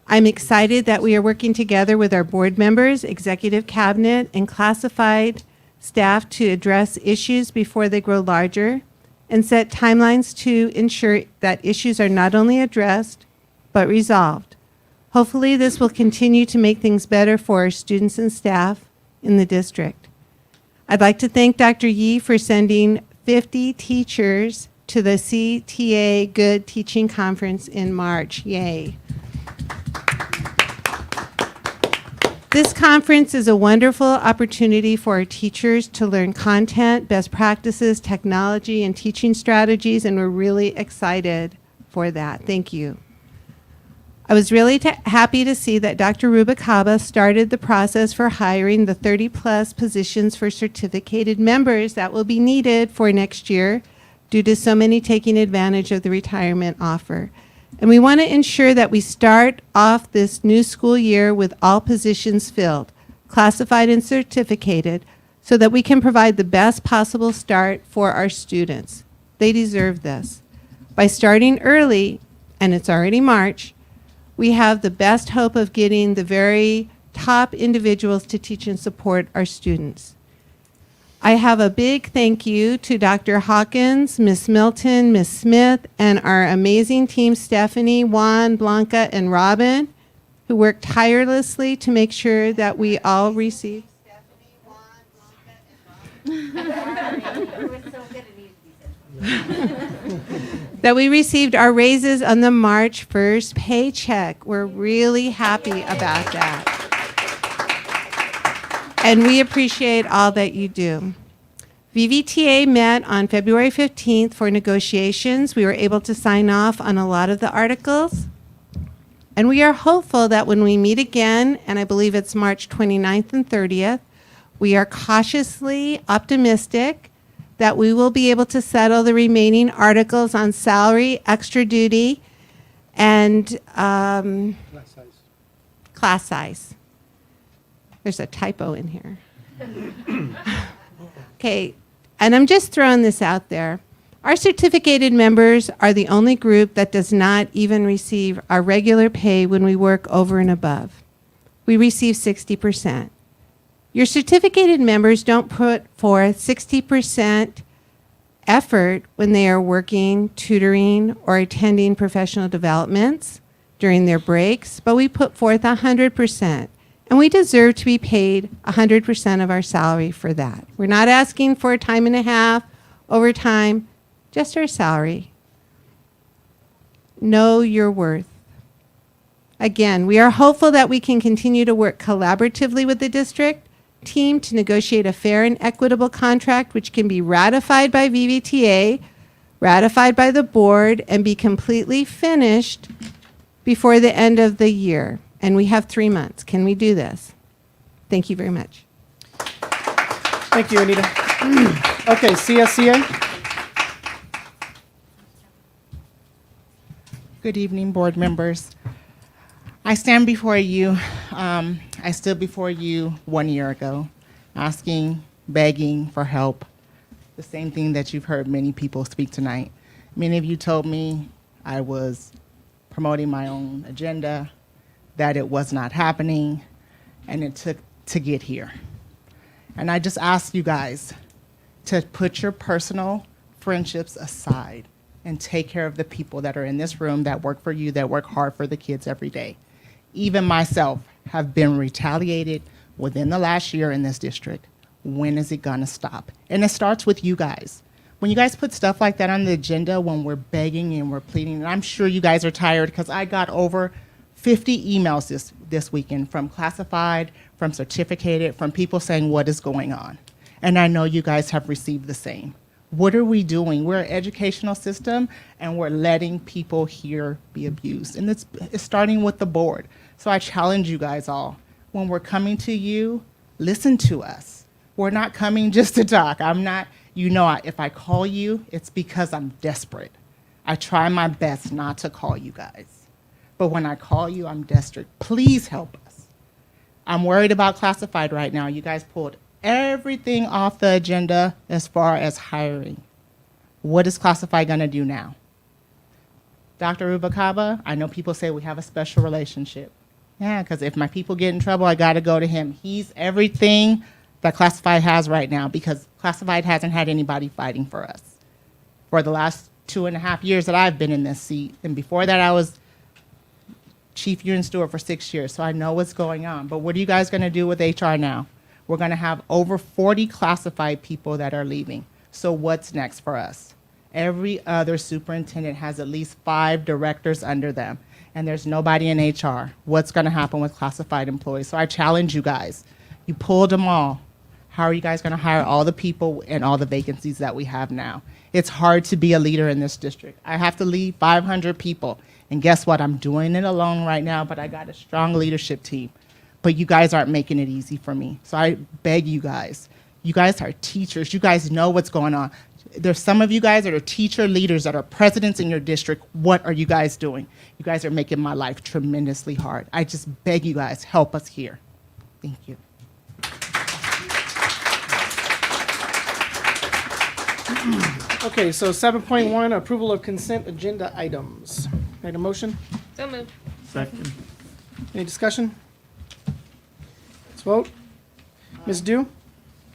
I'm excited that we are working together with our board members, executive cabinet, and classified staff to address issues before they grow larger and set timelines to ensure that issues are not only addressed, but resolved. Hopefully, this will continue to make things better for our students and staff in the district. I'd like to thank Dr. Yee for sending 50 teachers to the CTA Good Teaching Conference in March. Yay. This conference is a wonderful opportunity for our teachers to learn content, best practices, technology, and teaching strategies, and we're really excited for that. Thank you. I was really happy to see that Dr. Rubalcaba started the process for hiring the 30-plus positions for certificated members that will be needed for next year due to so many taking advantage of the retirement offer. And we want to ensure that we start off this new school year with all positions filled, classified and certificated, so that we can provide the best possible start for our students. They deserve this. By starting early, and it's already March, we have the best hope of getting the very top individuals to teach and support our students. I have a big thank you to Dr. Hawkins, Ms. Milton, Ms. Smith, and our amazing team, Stephanie, Juan, Blanca, and Robin, who worked tirelessly to make sure that we all receive. That we received our raises on the March 1st paycheck. We're really happy about that. And we appreciate all that you do. VVTA met on February 15th for negotiations. We were able to sign off on a lot of the articles. And we are hopeful that when we meet again, and I believe it's March 29th and 30th, we are cautiously optimistic that we will be able to settle the remaining articles on salary, extra duty, and class size. There's a typo in here. Okay, and I'm just throwing this out there. Our certificated members are the only group that does not even receive our regular pay when we work over and above. We receive 60%. Your certificated members don't put forth 60% effort when they are working, tutoring, or attending professional developments during their breaks, but we put forth 100%. And we deserve to be paid 100% of our salary for that. We're not asking for a time and a half, overtime, just our salary. Know your worth. Again, we are hopeful that we can continue to work collaboratively with the district team to negotiate a fair and equitable contract which can be ratified by VVTA, ratified by the board, and be completely finished before the end of the year. And we have 3 months. Can we do this? Thank you very much. Thank you, Anita. Okay, CSCA. Good evening, board members. I stand before you. I stood before you 1 year ago, asking, begging for help. The same thing that you've heard many people speak tonight. Many of you told me I was promoting my own agenda, that it was not happening, and it took to get here. And I just ask you guys to put your personal friendships aside and take care of the people that are in this room that work for you, that work hard for the kids every day. Even myself have been retaliated within the last year in this district. When is it gonna stop? And it starts with you guys. When you guys put stuff like that on the agenda, when we're begging and we're pleading, and I'm sure you guys are tired because I got over 50 emails this weekend from classified, from certificated, from people saying what is going on. And I know you guys have received the same. What are we doing? We're an educational system and we're letting people here be abused. And it's starting with the board. So I challenge you guys all. When we're coming to you, listen to us. We're not coming just to talk. If I call you, it's because I'm desperate. I try my best not to call you guys. But when I call you, I'm desperate. Please help us. I'm worried about classified right now. You guys pulled everything off the agenda as far as hiring. What is classified going to do now? Dr. Rubalcaba, I know people say we have a special relationship. Yeah, because if my people get in trouble, I got to go to him. He's everything that classified has right now because classified hasn't had anybody fighting for us for the last 2.5 years that I've been in this seat. And before that, I was chief union steward for 6 years, so I know what's going on. But what are you guys going to do with HR now? We're going to have over 40 classified people that are leaving. So what's next for us? Every other superintendent has at least 5 directors under them, and there's nobody in HR. What's going to happen with classified employees? So I challenge you guys. You pulled them all. How are you guys going to hire all the people and all the vacancies that we have now? It's hard to be a leader in this district. I have to lead 500 people, and guess what? I'm doing it alone right now, but I got a strong leadership team. But you guys aren't making it easy for me. So I beg you guys. You guys are teachers. You guys know what's going on. There's some of you guys that are teacher leaders that are presidents in your district. What are you guys doing? You guys are making my life tremendously hard. I just beg you guys, help us here. Thank you. Okay, so 7.1, approval of consent agenda items. Need a motion? So moved. Second. Any discussion? Let's vote. Ms. Dew?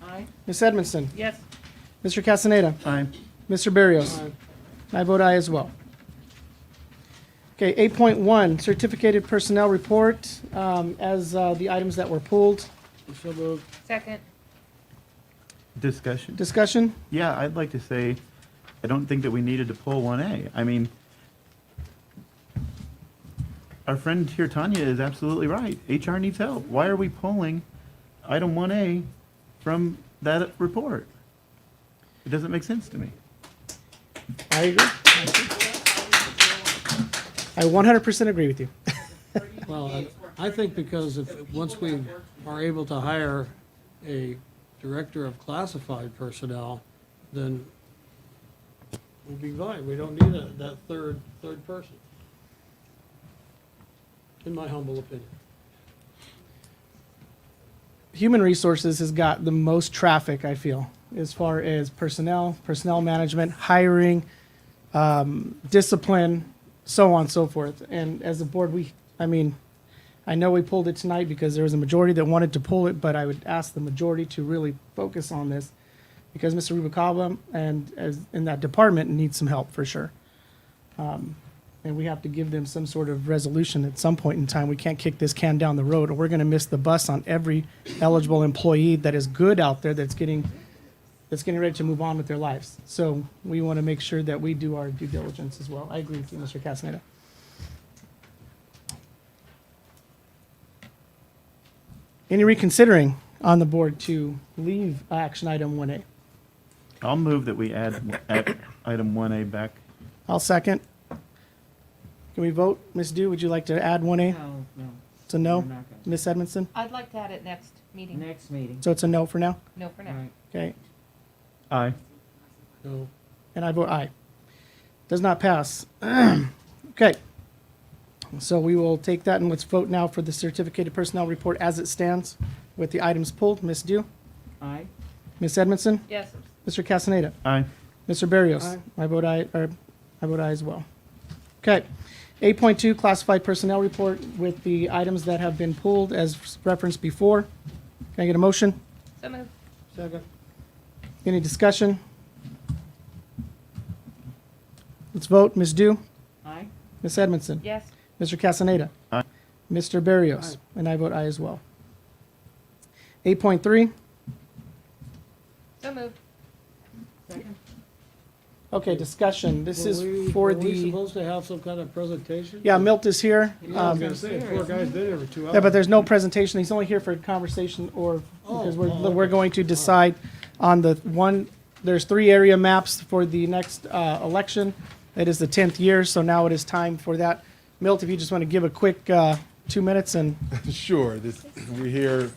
Aye. Ms. Edmondson? Yes. Mr. Castaneda? Aye. Mr. Barrios? I vote aye as well. Okay, 8.1, certificated personnel report, as the items that were pulled. Second. Discussion? Discussion? Yeah, I'd like to say, I don't think that we needed to pull 1A. I mean, our friend here, Tanya, is absolutely right. HR needs help. Why are we pulling item 1A from that report? It doesn't make sense to me. I agree. I 100% agree with you. Well, I think because once we are able to hire a director of classified personnel, then we'll be fine. We don't need that third person, in my humble opinion. Human resources has got the most traffic, I feel, as far as personnel management, hiring, discipline, so on and so forth. And as a board, I know we pulled it tonight because there was a majority that wanted to pull it, but I would ask the majority to really focus on this because Mr. Rubalcaba and as in that department needs some help for sure. And we have to give them some sort of resolution at some point in time. We can't kick this can down the road, or we're going to miss the bus on every eligible employee that is good out there that's getting ready to move on with their lives. So we want to make sure that we do our due diligence as well. I agree with you, Mr. Castaneda. Any reconsidering on the board to leave action item 1A? I'll move that we add item 1A back. I'll second. Can we vote? Ms. Dew, would you like to add 1A? No. It's a no? We're not gonna. Ms. Edmondson? I'd like to add it next meeting. Next meeting. So it's a no for now? No, for now. Right. Okay. Aye. No. And I vote aye. Does not pass. Okay. So we will take that and let's vote now for the certificated personnel report as it stands with the items pulled. Ms. Dew? Aye. Ms. Edmondson? Yes. Mr. Castaneda? Aye. Mr. Barrios? Aye. I vote aye as well. Okay. 8.2, classified personnel report with the items that have been pulled as referenced before. Can I get a motion? So moved. Second. Any discussion? Let's vote. Ms. Dew? Aye. Ms. Edmondson? Yes. Mr. Castaneda? Aye. Mr. Barrios? And I vote aye as well. 8.3, So moved. Second. okay, discussion. This is for Were we the, supposed to have some kind of presentation? yeah, Milt is here. Yeah, I was gonna say, poor guy's been here for 2 hours. Yeah, but there's no presentation. He's only here for conversation or, because we're going to decide on the one, there's 3 area maps for the next election. It is the 10th year, so now it is time for that. Milt, if you just want to give a quick 2 minutes and, Sure. We're here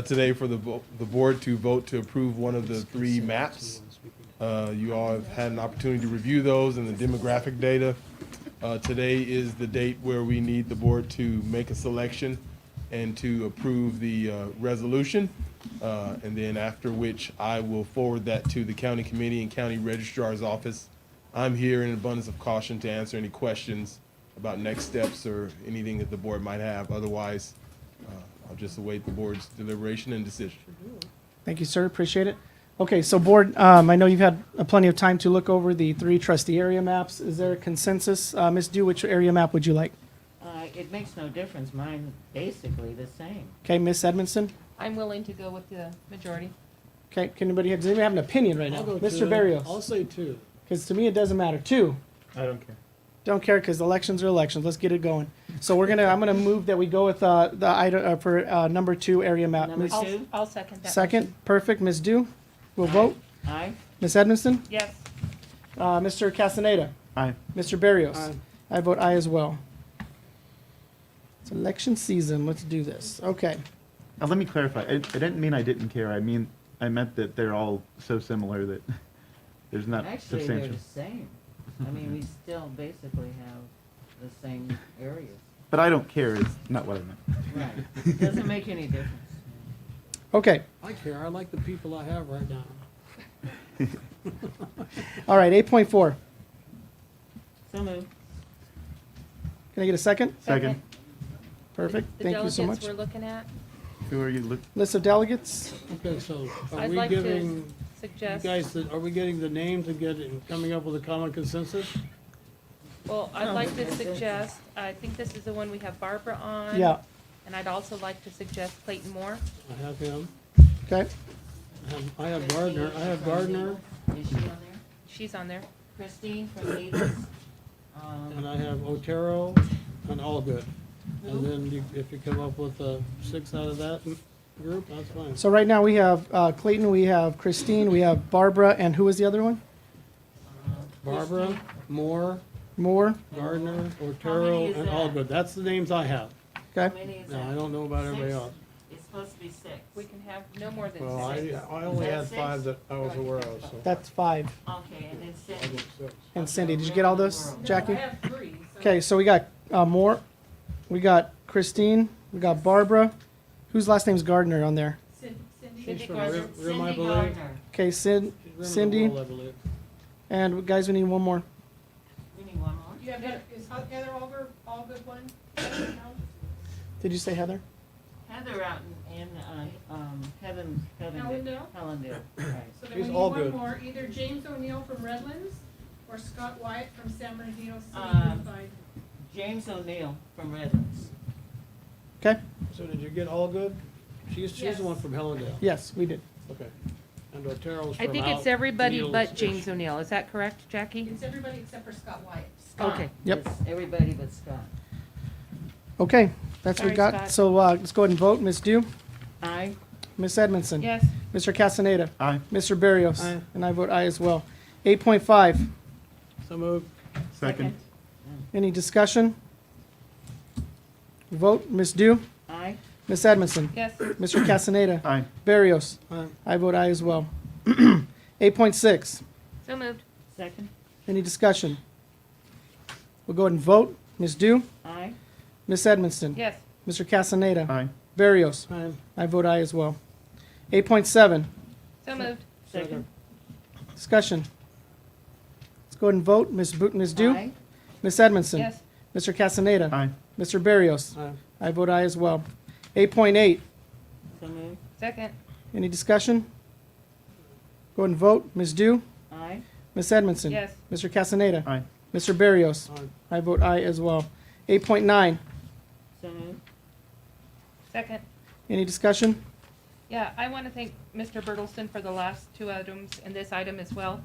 today for the board to vote to approve one of the 3 maps. You all have had an opportunity to review those and the demographic data. Today is the date where we need the board to make a selection and to approve the resolution. And then after which I will forward that to the county committee and county registrar's office. I'm here in abundance of caution to answer any questions about next steps or anything that the board might have. Otherwise, I'll just await the board's deliberation and decision. thank you, sir, appreciate it. Okay, so board, I know you've had plenty of time to look over the 3 trustee area maps. Is there a consensus? Ms. Dew, which area map would you like? it makes no difference. Mine basically the same. Okay, Miss Edmondson? I'm willing to go with the majority. Okay, does anybody have an opinion right now? I'll go Mr. two. Barrios? I'll say two. Because to me, it doesn't matter. 2. I don't care. Don't care because elections are elections. Let's get it going. So I'm gonna move that we go with the item for number 2 area map. Number Miss- 2? I'll second that. Second, perfect. Ms. Dew, we'll Aye. vote. Aye. Ms. Edmondson, Yes. Mr. Castaneda, Aye. Mr. Barrios. Aye. I vote aye as well. It's election season. Let's do this. Okay. Now, let me clarify. I didn't mean I didn't care. I meant that they're all so similar that there's not Actually, substantial. they're the same. I mean, we still basically have the same areas. But I don't care is not what I meant. Right. It doesn't make any difference. Okay. I care. I like the people I have right now. All right. 8.4. So moved. Can I get a second? Second. Perfect. The Thank you so delegates much. we're looking at, Who are you look? List of delegates. Okay, so are I'd we like to giving, you suggest, guys, are we getting the names and coming up with a common consensus? well, I'd like to suggest, I think this is the one we have Barbara on. Yeah. And I'd also like to suggest Clayton Moore. I have him. Okay. I have Gardner. I have Gardner, Is she on there? She's on there. Christine from Leeds. and I have Otero, and Allgood. And then if you come up with 6 out of that group, that's fine. So right now we have Clayton, we have Christine, we have Barbara, and who was the other one? Barbara, Moore, Moore. Gardner, How Otero, many is and that? Allgood. That's the names I have. How Okay. many is Now, that? I don't know about everybody 6? else. It's supposed to be 6. We can have no more than Well, six. I only Is that had 6? 5 that I was aware of, so. That's 5. Okay, and then I'll 6. go 6. And Cindy, did you get all those, Jackie? have 3. Okay, so we got Moore, we got Christine, we got Barbara. Whose last name's Gardner on there? She's from Gardner. Rim, I Cindy believe. Gardner. Okay, She's Rim of the Cindy, World, I believe. and guys, we need one more. We need one more. You have, is Heather all good one? Did you say Heather? Heather out in Hellendale? Hellendale, right. So then She's we need all one good. more, either James O'Neill from Redlands or Scott Wyatt from San Bernardino City Unified. James O'Neill from Redlands. Okay, So did you get Allgood? She's Yes. the one from Hellendale. yes, we did. Okay. And Otero's I from think out it's everybody Needles but ish. James O'Neill. Is that correct, Jackie? It's everybody except for Scott Wyatt. Okay. Yep. It's everybody but Scott. Okay, that's what we Sorry, got. Scott. So let's go ahead and vote. Ms. Dew, Aye. Miss Edmondson, Yes. Mr. Castaneda, Aye. Mr. Barrios, Aye. and I vote aye as well. 8.5. So moved. Second. Any discussion? Vote. Ms. Dew, Aye. Miss Edmondson, Yes. Mr. Castaneda, Aye. Barrios. Aye. I vote aye as well. 8.6. So moved. Second. Any discussion? We'll go ahead and vote. Ms. Dew, Aye. Miss Edmondson, Yes. Mr. Castaneda, Aye. Barrios. Aye. I vote aye as well. 8.7. So moved. Second. Discussion. Let's go ahead and vote. Ms. Dew, Aye. Miss Edmondson, Yes. Mr. Castaneda, Aye. Mr. Barrios. Aye. I vote aye as well. 8.8. So moved. Second. Any discussion? Go ahead and vote. Ms. Dew, Aye. Miss Edmondson, Yes. Mr. Castaneda, Aye. Mr. Barrios. Aye. I vote aye as well. 8.9. So moved. Second. Any discussion? Yeah, I want to thank Mr. Bertelston for the last 2 items and this item as well.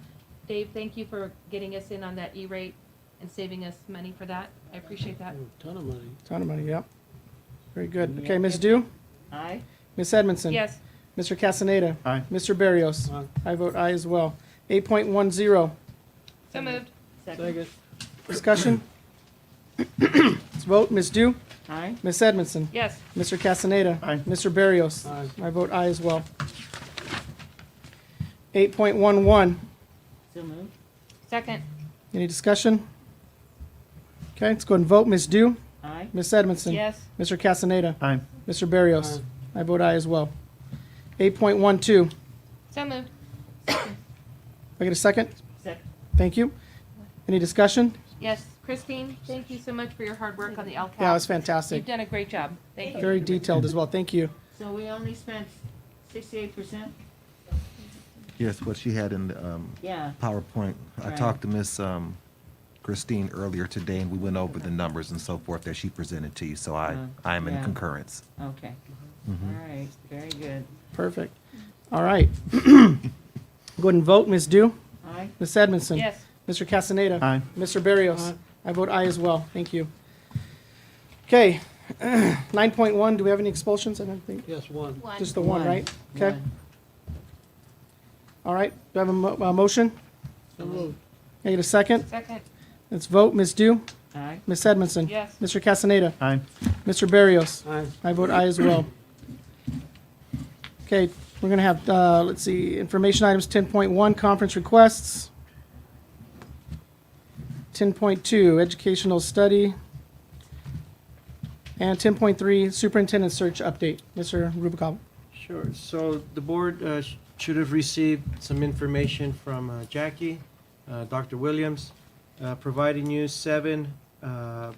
Dave, thank you for getting us in on that E-rate and saving us money for that. I appreciate that. Ton of money. Ton of money, yep. Very good. Okay, Ms. Dew, Aye. Miss Edmondson. Yes. Mr. Castaneda, Aye. Mr. Barrios. Aye. I vote aye as well. 8.10. So moved. Second. Discussion? Let's vote. Ms. Dew, Aye. Miss Edmondson, Yes. Mr. Castaneda, Aye. Mr. Barrios. Aye. I vote aye as well. 8.11. So moved. Second. Any discussion? Okay, let's go ahead and vote. Ms. Dew, Aye. Miss Edmondson, Yes. Mr. Castaneda, Aye. Mr. Barrios. I vote aye as well. 8.12. So moved. I get a second? Second. Thank you. Any discussion? Yes. Christine, thank you so much for your hard work on the LCAP. Yeah, it was You've fantastic. done a great job. Thank you. Very detailed as well. Thank you. So we only spent 68%? Yes, what she had in the Yeah. PowerPoint. I Right. talked to Miss Christine earlier today, and we went over the numbers and so forth that she presented to you, so I am in Yeah. concurrence. Okay. Mhm. All right, very good. Perfect. All right. Go ahead and vote. Ms. Dew? Aye. Ms. Edmondson? Yes. Mr. Castaneda? Aye. Mr. Barrios? I vote aye as well. Thank you. Okay. 9.1, do we have any expulsions? I don't think. Yes, one. Just the one, right? Okay. One. All right. Do I have a motion? So moved. Can I get a second? Second. Let's vote. Ms. Dew? Aye. Ms. Edmondson? Yes. Mr. Castaneda? Aye. Mr. Barrios? Aye. I vote aye as well. Okay, we're gonna have, let's see, information items 10.1, conference requests. 10.2, educational study. And 10.3, superintendent search update. Mr. Rubikov. Sure. So the board should have received some information from Jackie, Dr. Williams, providing you 7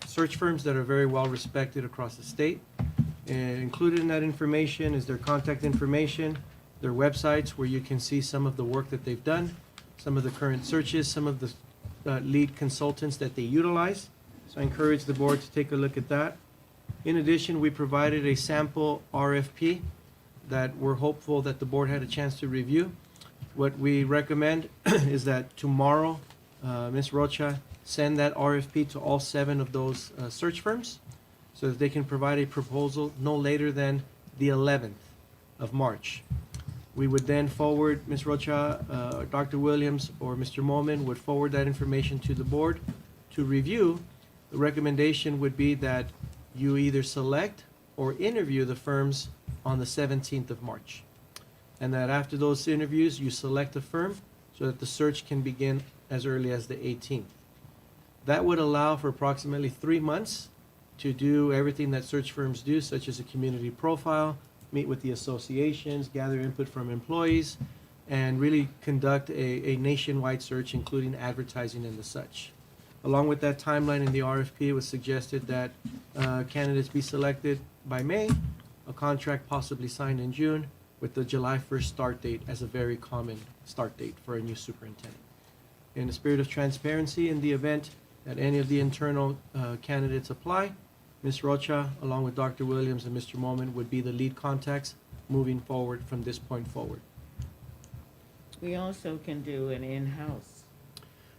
search firms that are very well respected across the state. And included in that information is their contact information, their websites where you can see some of the work that they've done, some of the current searches, some of the lead consultants that they utilize. So I encourage the board to take a look at that. In addition, we provided a sample RFP that we're hopeful that the board had a chance to review. What we recommend is that tomorrow, Ms. Rocha send that RFP to all 7 of those search firms so that they can provide a proposal no later than the 11th of March. We would then forward, Ms. Rocha, Dr. Williams, or Mr. Momin would forward that information to the board to review. The recommendation would be that you either select or interview the firms on the 17th of March. And that after those interviews, you select a firm so that the search can begin as early as the 18th. That would allow for approximately 3 months to do everything that search firms do, such as a community profile, meet with the associations, gather input from employees, and really conduct a nationwide search, including advertising and the such. Along with that timeline in the RFP, it was suggested that candidates be selected by May, a contract possibly signed in June, with the July 1st start date as a very common start date for a new superintendent. In the spirit of transparency, in the event that any of the internal candidates apply, Ms. Rocha, along with Dr. Williams and Mr. Momin, would be the lead contacts moving forward from this point forward. We also can do an in-house.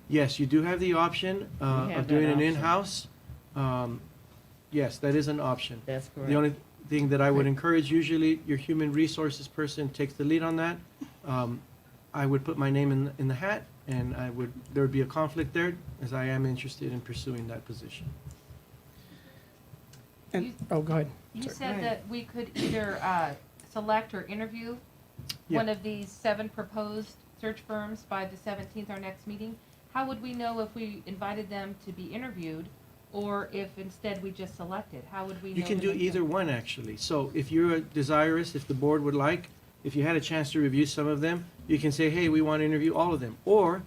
Yes, you do have the option have of doing that an option. in-house. Yes, that is an option. That's correct. The only thing that I would encourage, usually your human resources person takes the lead on that. I would put my name in the hat, and there would be a conflict there, as I am interested in pursuing that position. And, oh, go ahead. You Sorry. said that we could either select or interview Yeah. one of these 7 proposed search firms by the 17th, our next meeting. How would we know if we invited them to be interviewed or if instead we just selected? How would we know? You can to do make either them- one, actually. So if you're desirous, if the board would like, if you had a chance to review some of them, you can say, hey, we want to interview all of them. Or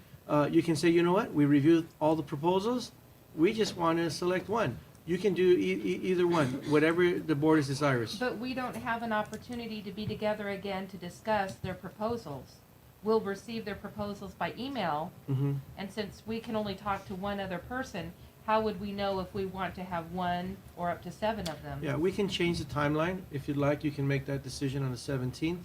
you can say, you know what, we reviewed all the proposals, we just want to select one. You can do either one, whatever the board is desirous. But we don't have an opportunity to be together again to discuss their proposals. We'll receive their proposals by email, Mhm. and since we can only talk to one other person, how would we know if we want to have 1 or up to 7 of them? Yeah, we can change the timeline. If you'd like, you can make that decision on the 17th,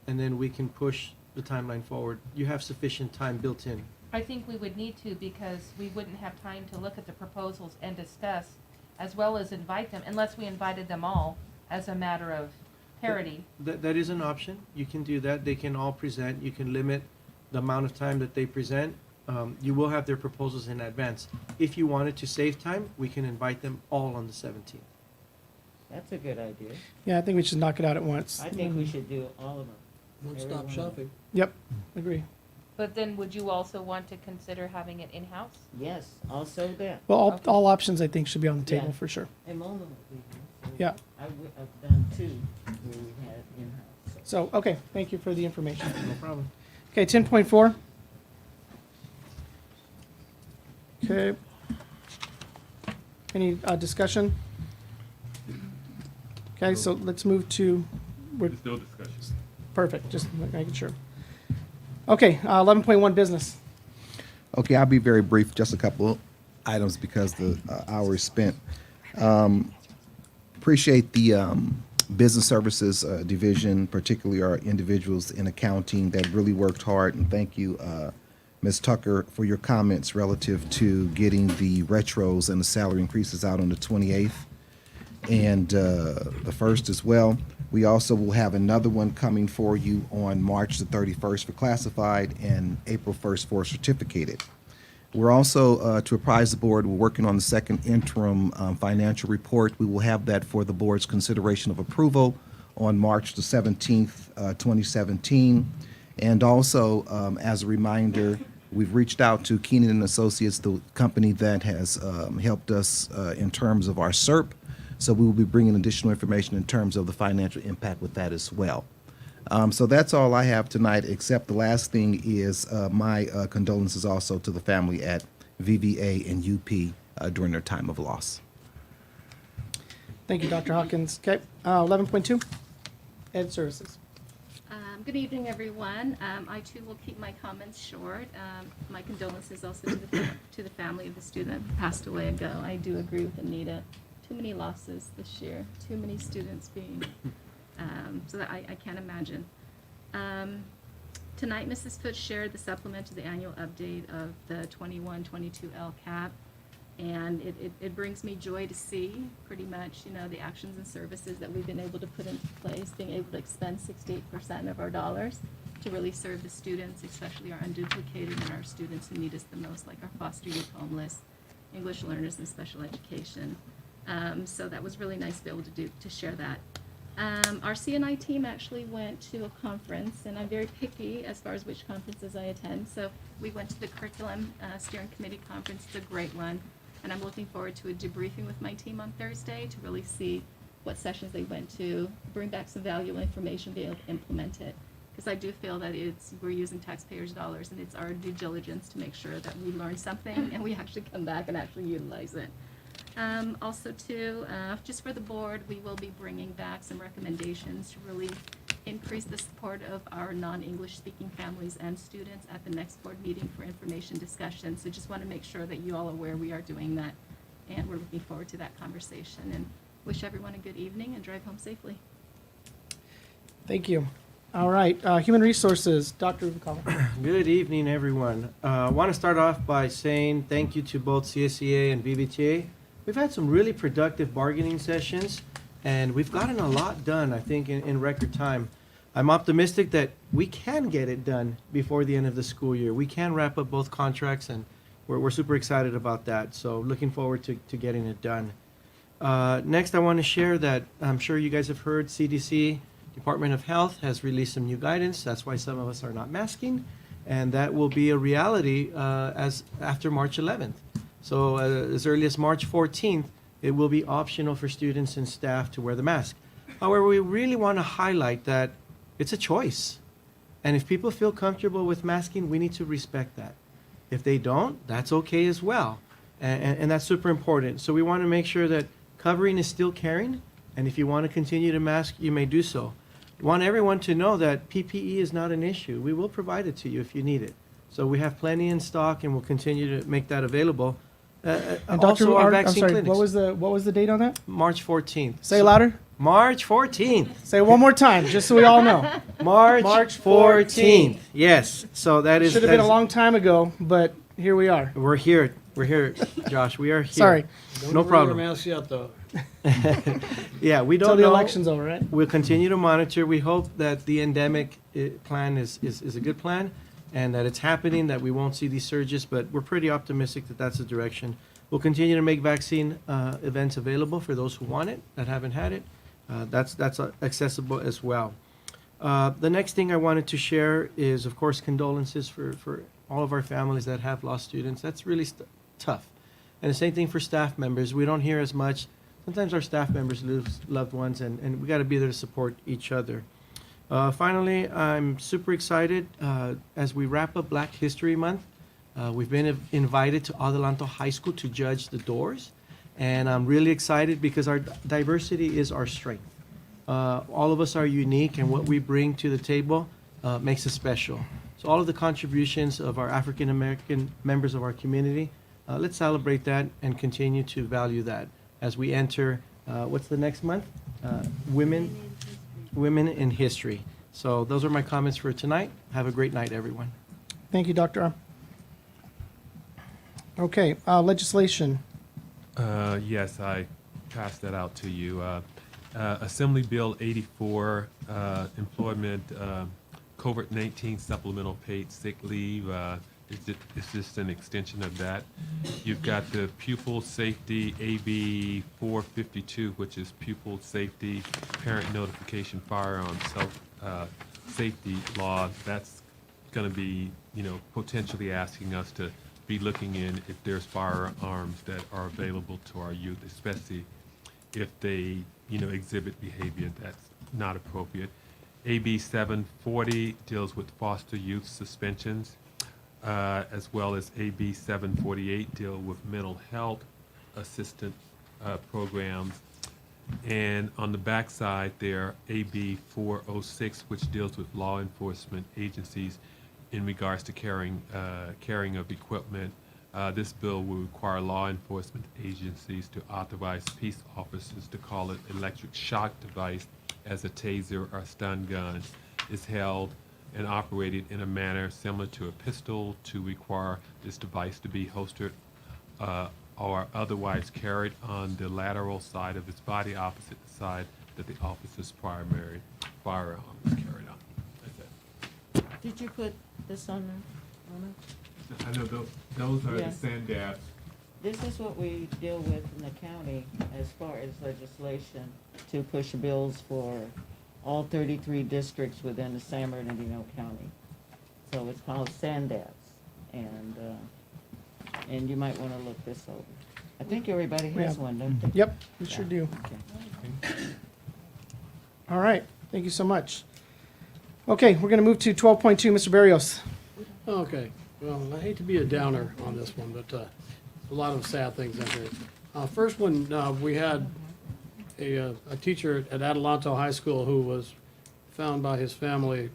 and then we can push the timeline forward. You have sufficient time built in. I think we would need to because we wouldn't have time to look at the proposals and discuss as well as invite them unless we invited them all as a matter of parity. That is an option. You can do that. They can all present. You can limit the amount of time that they present. You will have their proposals in advance. If you wanted to save time, we can invite them all on the 17th. That's a good idea. Yeah, I think we should knock it out at once. I think we should do all of them. One-stop shopping. Yep, agree. But then would you also want to consider having it in-house? Yes, also that. Well, all options, I think, should be on the table Yeah. for sure. And Mona will be here, so Yeah. I've done 2 where we had in-house. So, okay, thank you for the information. No problem. Okay, 10.4. Okay. Any discussion? Okay, so let's move to, There's no discussion. perfect, just making sure. Okay, 11.1 business. Okay, I'll be very brief, just a couple items because the hour is spent. Appreciate the business services division, particularly our individuals in accounting that really worked hard. And thank you, Ms. Tucker, for your comments relative to getting the retros and the salary increases out on the 28th and the 1st as well. We also will have another one coming for you on March the 31st for classified and April 1st for certificated. We're also, to apprise the board, we're working on the second interim financial report. We will have that for the board's consideration of approval on March the 17th, 2017. And also, as a reminder, we've reached out to Keenan and Associates, the company that has helped us in terms of our SERP. So we will be bringing additional information in terms of the financial impact with that as well. So that's all I have tonight, except the last thing is my condolences also to the family at VVA and UP during their time of loss. Thank you, Dr. Hawkins. Okay, 11.2, Ed Services. Good evening, everyone. I too will keep my comments short. My condolences also to the family of the student who passed away ago. I do agree with Anita. Too many losses this year, too many students being, so that I can't imagine. Tonight, Mrs. Foote shared the supplement to the annual update of the 21-22 Lcap, and it brings me joy to see pretty much, the actions and services that we've been able to put into place, being able to expend 68% of our dollars to really serve the students, especially our unduplicated and our students who need us the most, like our foster youth, homeless, English learners, and special education. So that was really nice to be able to share that. Our CNI team actually went to a conference, and I'm very picky as far as which conferences I attend. So we went to the Curriculum Steering Committee Conference. It's a great one, and I'm looking forward to a debriefing with my team on Thursday to really see what sessions they went to, bring back some valuable information, be able to implement it. Because I do feel that we're using taxpayers' dollars, and it's our due diligence to make sure that we learn something and we actually come back and actually utilize it. Also, too, just for the board, we will be bringing back some recommendations to really increase the support of our non-English speaking families and students at the next board meeting for information discussion. So just want to make sure that you all are aware we are doing that, and we're looking forward to that conversation. And wish everyone a good evening and drive home safely. Thank you. All right, Human Resources, Dr. Rubenkawa. Good evening, everyone. I want to start off by saying thank you to both CSEA and VBTA. We've had some really productive bargaining sessions, and we've gotten a lot done, I think, in record time. I'm optimistic that we can get it done before the end of the school year. We can wrap up both contracts, and we're super excited about that. So looking forward to getting it done. Next, I want to share that I'm sure you guys have heard CDC, Department of Health, has released some new guidance. That's why some of us are not masking, and that will be a reality as after March 11th. So as early as March 14th, it will be optional for students and staff to wear the mask. However, we really want to highlight that it's a choice. And if people feel comfortable with masking, we need to respect that. If they don't, that's okay as well. And that's super important. So we want to make sure that covering is still caring. And if you want to continue to mask, you may do so. We want everyone to know that PPE is not an issue. We will provide it to you if you need it. So we have plenty in stock, and we'll continue to make that available. And Also, Dr. our I'm vaccine sorry, clinics. what was the date on that? March 14th. Say it louder. March 14th. Say it one more time, just so we all know. March 14th. Yes. So that is. Should have been a long time ago, but here we are. We're here. We're here, Josh. We are here. Sorry. No problem. Don't wear your mask yet, though. Yeah, we don't Till the know. election's over, right? We'll continue to monitor. We hope that the endemic plan is a good plan, and that it's happening, that we won't see these surges, but we're pretty optimistic that that's the direction. We'll continue to make vaccine events available for those who want it, that haven't had it. That's accessible as well. The next thing I wanted to share is, of course, condolences for all of our families that have lost students. That's really tough. And the same thing for staff members. We don't hear as much. Sometimes our staff members lose loved ones, and we got to be there to support each other. Finally, I'm super excited as we wrap up Black History Month. We've been invited to Adelanto High School to judge the doors, and I'm really excited because our diversity is our strength. All of us are unique, and what we bring to the table makes us special. So all of the contributions of our African American members of our community let's celebrate that and continue to value that as we enter, what's the next month? Women in History. So those are my comments for tonight. Have a great night, everyone. Thank you, Dr. Ar. Okay, legislation. Yes, I passed that out to you. Assembly Bill 84, employment, COVID-19 supplemental paid sick leave. It's just an extension of that. You've got the pupil safety AB 452, which is pupil safety, parent notification, firearm safety law. That's going to be, potentially asking us to be looking in if there's firearms that are available to our youth, especially if they, exhibit behavior that's not appropriate. AB 740 deals with foster youth suspensions, as well as AB 748 deal with mental health assistance programs. And on the backside there, AB 406, which deals with law enforcement agencies in regards to carrying of equipment. This bill will require law enforcement agencies to authorize peace officers to call an electric shock device as a taser or stun gun is held and operated in a manner similar to a pistol, to require this device to be holstered or otherwise carried on the lateral side of its body opposite the side that the officer's primary firearm is carried on. That's it. Did you put this on it? I know those are Yeah. the SANDAPs. This is what we deal with in the county as far as legislation to push bills for all 33 districts within the San Bernardino County. So it's called SANDAPs, and you might want to look this over. I think everybody has one, don't they? Yep, we sure do. Okay. All right, thank you so much. Okay, we're going to move to 12.2, Mr. Barrios. Okay, well, I hate to be a downer on this one, but a lot of sad things out there. First one, we had a teacher at Adelanto High School who was found by his family,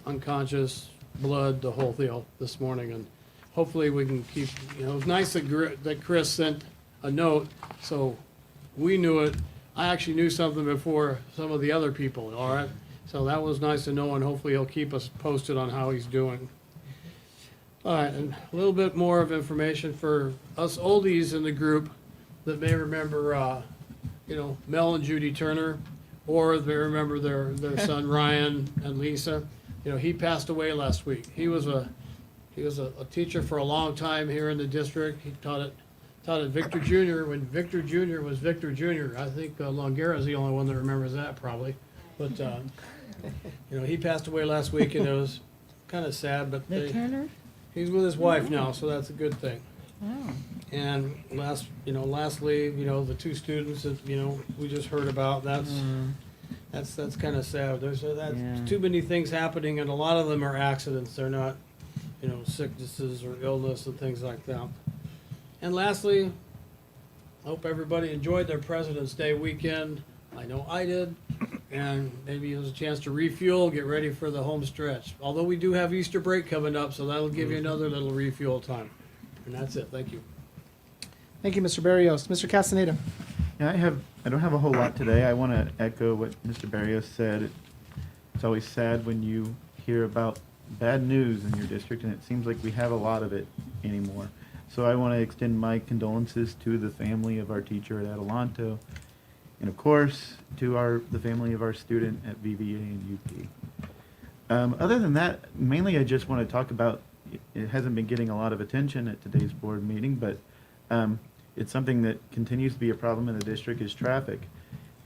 unconscious, blood, the whole deal this morning, and hopefully we can keep, it was nice that Chris sent a note, so we knew it. I actually knew something before some of the other people, all right? So that was nice to know, and hopefully he'll keep us posted on how he's doing. All right, and a little bit more of information for us oldies in the group that may remember, Mel and Judy Turner, or they remember their son Ryan and Lisa. He passed away last week. He was a teacher for a long time here in the district. He taught at Victor Jr. when Victor Jr. was Victor Jr. I think Longera's the only one that remembers that probably. But, he passed away last week, and it was kind of sad, but he's with his wife now, so that's a good thing. Oh. And lastly, the two students that, we just heard about, that's kind of sad. There's too many things happening, and a lot of them are accidents. They're not, sicknesses or illness and things like that. And lastly, I hope everybody enjoyed their President's Day weekend. I know I did. And maybe it was a chance to refuel, get ready for the home stretch. Although we do have Easter break coming up, so that'll give you another little refuel time. And that's it. Thank you. Thank you, Mr. Barrios. Mr. Castaneda. Yeah, I don't have a whole lot today. I want to echo what Mr. Barrios said. It's always sad when you hear about bad news in your district, and it seems like we have a lot of it anymore. So I want to extend my condolences to the family of our teacher at Adelanto, and of course to the family of our student at VVA and UP. Other than that, mainly I just want to talk about, it hasn't been getting a lot of attention at today's board meeting, but it's something that continues to be a problem in the district, is traffic.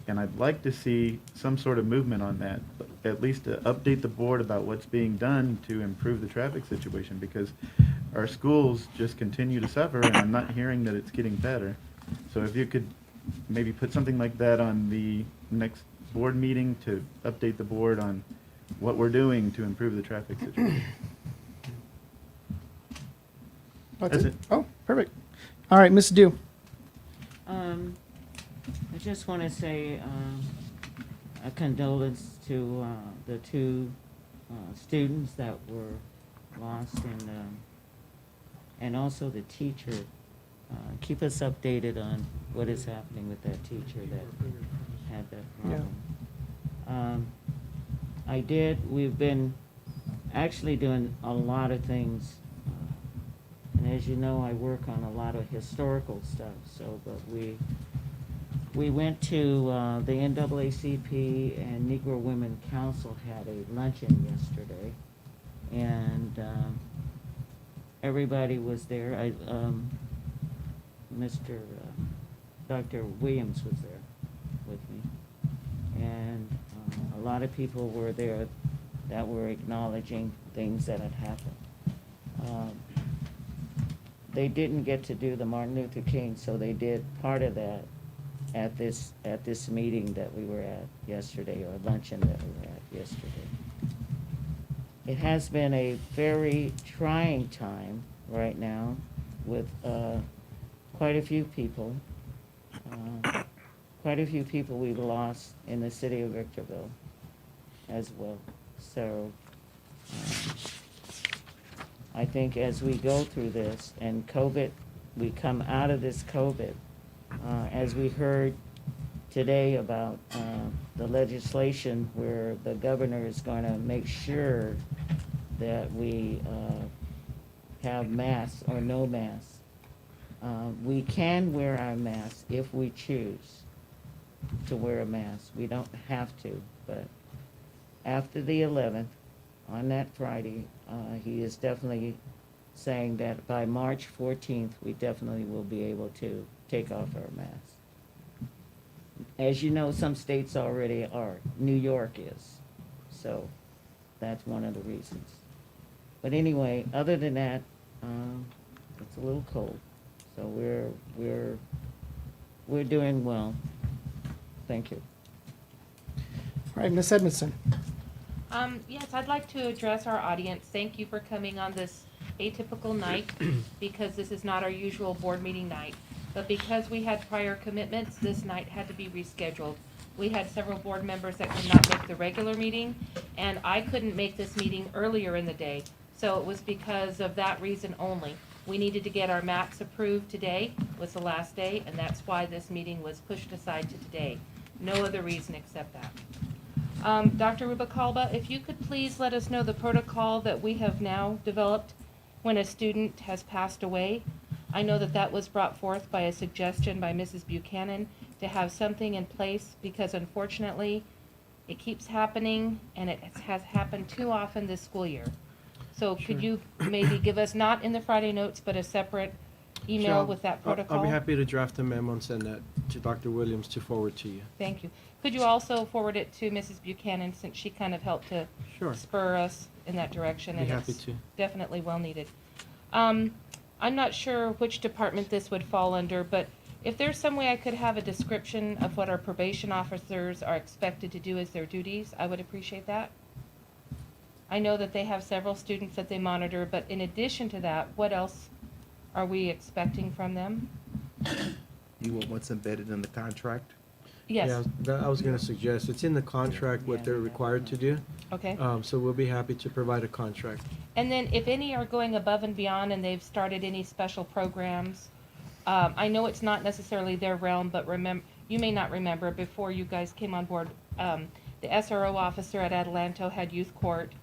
And I'd like to see some sort of movement on that, at least to update the board about what's being done to improve the traffic situation, because our schools just continue to suffer, and I'm not hearing that it's getting better. So if you could maybe put something like that on the next board meeting to update the board on what we're doing to improve the traffic situation. That's it. Oh, perfect. All right, Ms. Dew. I just want to say a condolence to the two students that were lost in and also the teacher. Keep us updated on what is happening with that teacher that had that problem. We've been actually doing a lot of things. And as you know, I work on a lot of historical stuff, but we went to the NAACP and Negro Women Council had a luncheon yesterday, and everybody was there. Dr. Williams was there with me, and a lot of people were there that were acknowledging things that had happened. They didn't get to do the Martin Luther King, so they did part of that at this meeting that we were at yesterday, or luncheon that we were at yesterday. It has been a very trying time right now with quite a few people. Quite a few people we've lost in the city of Victorville as well. So I think as we go through this and COVID, we come out of this COVID, as we heard today about the legislation where the governor is going to make sure that we have masks or no masks. We can wear our masks if we choose to wear a mask. We don't have to, but after the 11th, on that Friday, he is definitely saying that by March 14th, we definitely will be able to take off our masks. As you know, some states already are. New York is. So that's one of the reasons. But anyway, other than that, it's a little cold. So we're doing well. Thank you. All right, Ms. Edmondson. Yes, I'd like to address our audience. Thank you for coming on this atypical night because this is not our usual board meeting night. But because we had prior commitments, this night had to be rescheduled. We had several board members that could not make the regular meeting, and I couldn't make this meeting earlier in the day. So it was because of that reason only. We needed to get our maps approved today, was the last day, and that's why this meeting was pushed aside to today. No other reason except that. Dr. Rubalcaba, if you could please let us know the protocol that we have now developed when a student has passed away. I know that that was brought forth by a suggestion by Mrs. Buchanan to have something in place because unfortunately it keeps happening and it has happened too often this school year. So could you maybe give us, not in the Friday notes, but a separate email Sure. with that protocol? I'll be happy to draft a memo and send that to Dr. Williams to forward to you. Thank you. Could you also forward it to Mrs. Buchanan since she kind of helped to Sure. spur us in that direction? Be And happy it's to. definitely well needed. I'm not sure which department this would fall under, but if there's some way I could have a description of what our probation officers are expected to do as their duties, I would appreciate that. I know that they have several students that they monitor, but in addition to that, what else are we expecting from them? You want what's embedded in the contract? Yes. Yeah, I was going to suggest, it's in the contract what they're required to do. Okay. So we'll be happy to provide a contract. And then if any are going above and beyond and they've started any special programs, I know it's not necessarily their realm, but you may not remember, before you guys came on board, the SRO officer at Adelanto had youth court.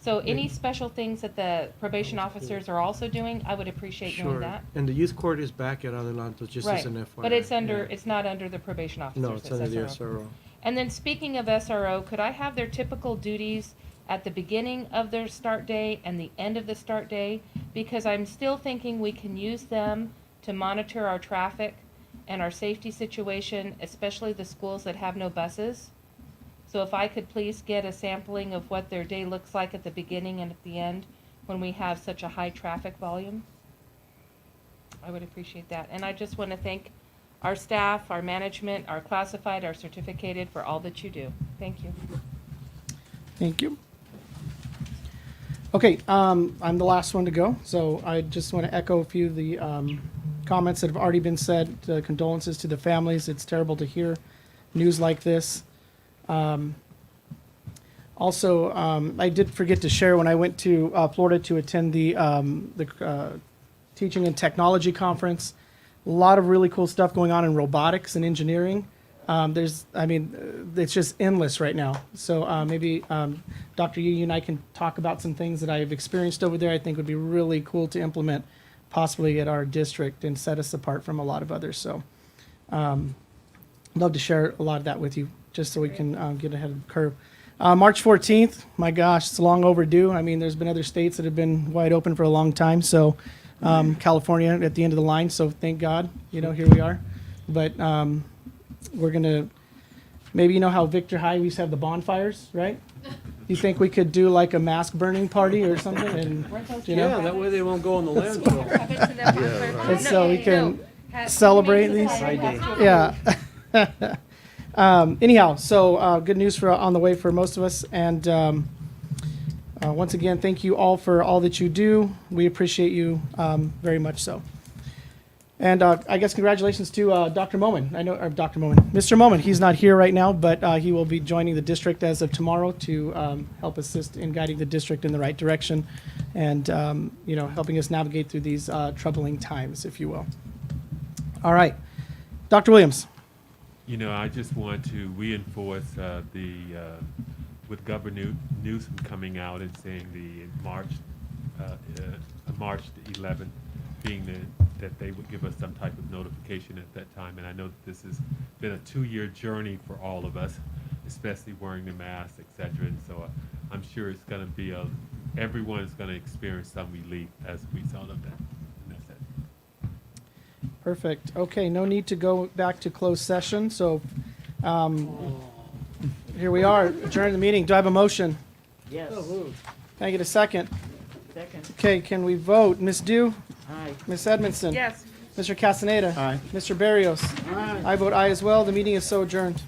So any special things that the probation officers are also doing, I would appreciate knowing that. And the youth court is back at Adelanto, just as an FYI. But it's it's not under the probation officers. No, it's under the SRO. And then speaking of SRO, could I have their typical duties at the beginning of their start day and the end of the start day? Because I'm still thinking we can use them to monitor our traffic and our safety situation, especially the schools that have no buses. So if I could please get a sampling of what their day looks like at the beginning and at the end when we have such a high traffic volume, I would appreciate that. And I just want to thank our staff, our management, our classified, our certificated for all that you do. Thank you. Thank you. Okay, I'm the last one to go, so I just want to echo a few of the comments that have already been said. Condolences to the families. It's terrible to hear news like this. Also, I did forget to share when I went to Florida to attend the Teaching and Technology Conference. A lot of really cool stuff going on in robotics and engineering. It's just endless right now. So maybe Dr. Yu and I can talk about some things that I've experienced over there I think would be really cool to implement possibly at our district and set us apart from a lot of others. So love to share a lot of that with you just so we can get ahead of the curve. March 14th, my gosh, it's long overdue. I mean, there's been other states that have been wide open for a long time. So California at the end of the line. So thank God, here we are. But we're going to, maybe how Victor High, we used to have the bonfires, right? You think we could do like a mask burning party or something? And, Yeah, that way they won't go in the landfill. and so we can celebrate these. Yeah. Anyhow, so good news on the way for most of us. And once again, thank you all for all that you do. We appreciate you very much so. And I guess congratulations to Dr. Moman. Mr. Moman. He's not here right now, but he will be joining the district as of tomorrow to help assist in guiding the district in the right direction and, helping us navigate through these troubling times, if you will. All right. Dr. Williams. I just want to reinforce with Governor Newsom coming out and saying March 11th being that they would give us some type of notification at that time. And I know that this has been a 2-year journey for all of us, especially wearing the mask, et cetera. And so I'm sure it's going to be everyone is going to experience some relief as a result of that. And that's it. Perfect. Okay, no need to go back to closed session. So here we are, adjourning the meeting. Do I have a motion? Yes. Can I get a second? Second. Okay, can we vote? Ms. Dew? Aye. Ms. Edmondson? Yes. Mr. Castaneda? Aye. Mr. Barrios? Aye. I vote aye as well. The meeting is so adjourned.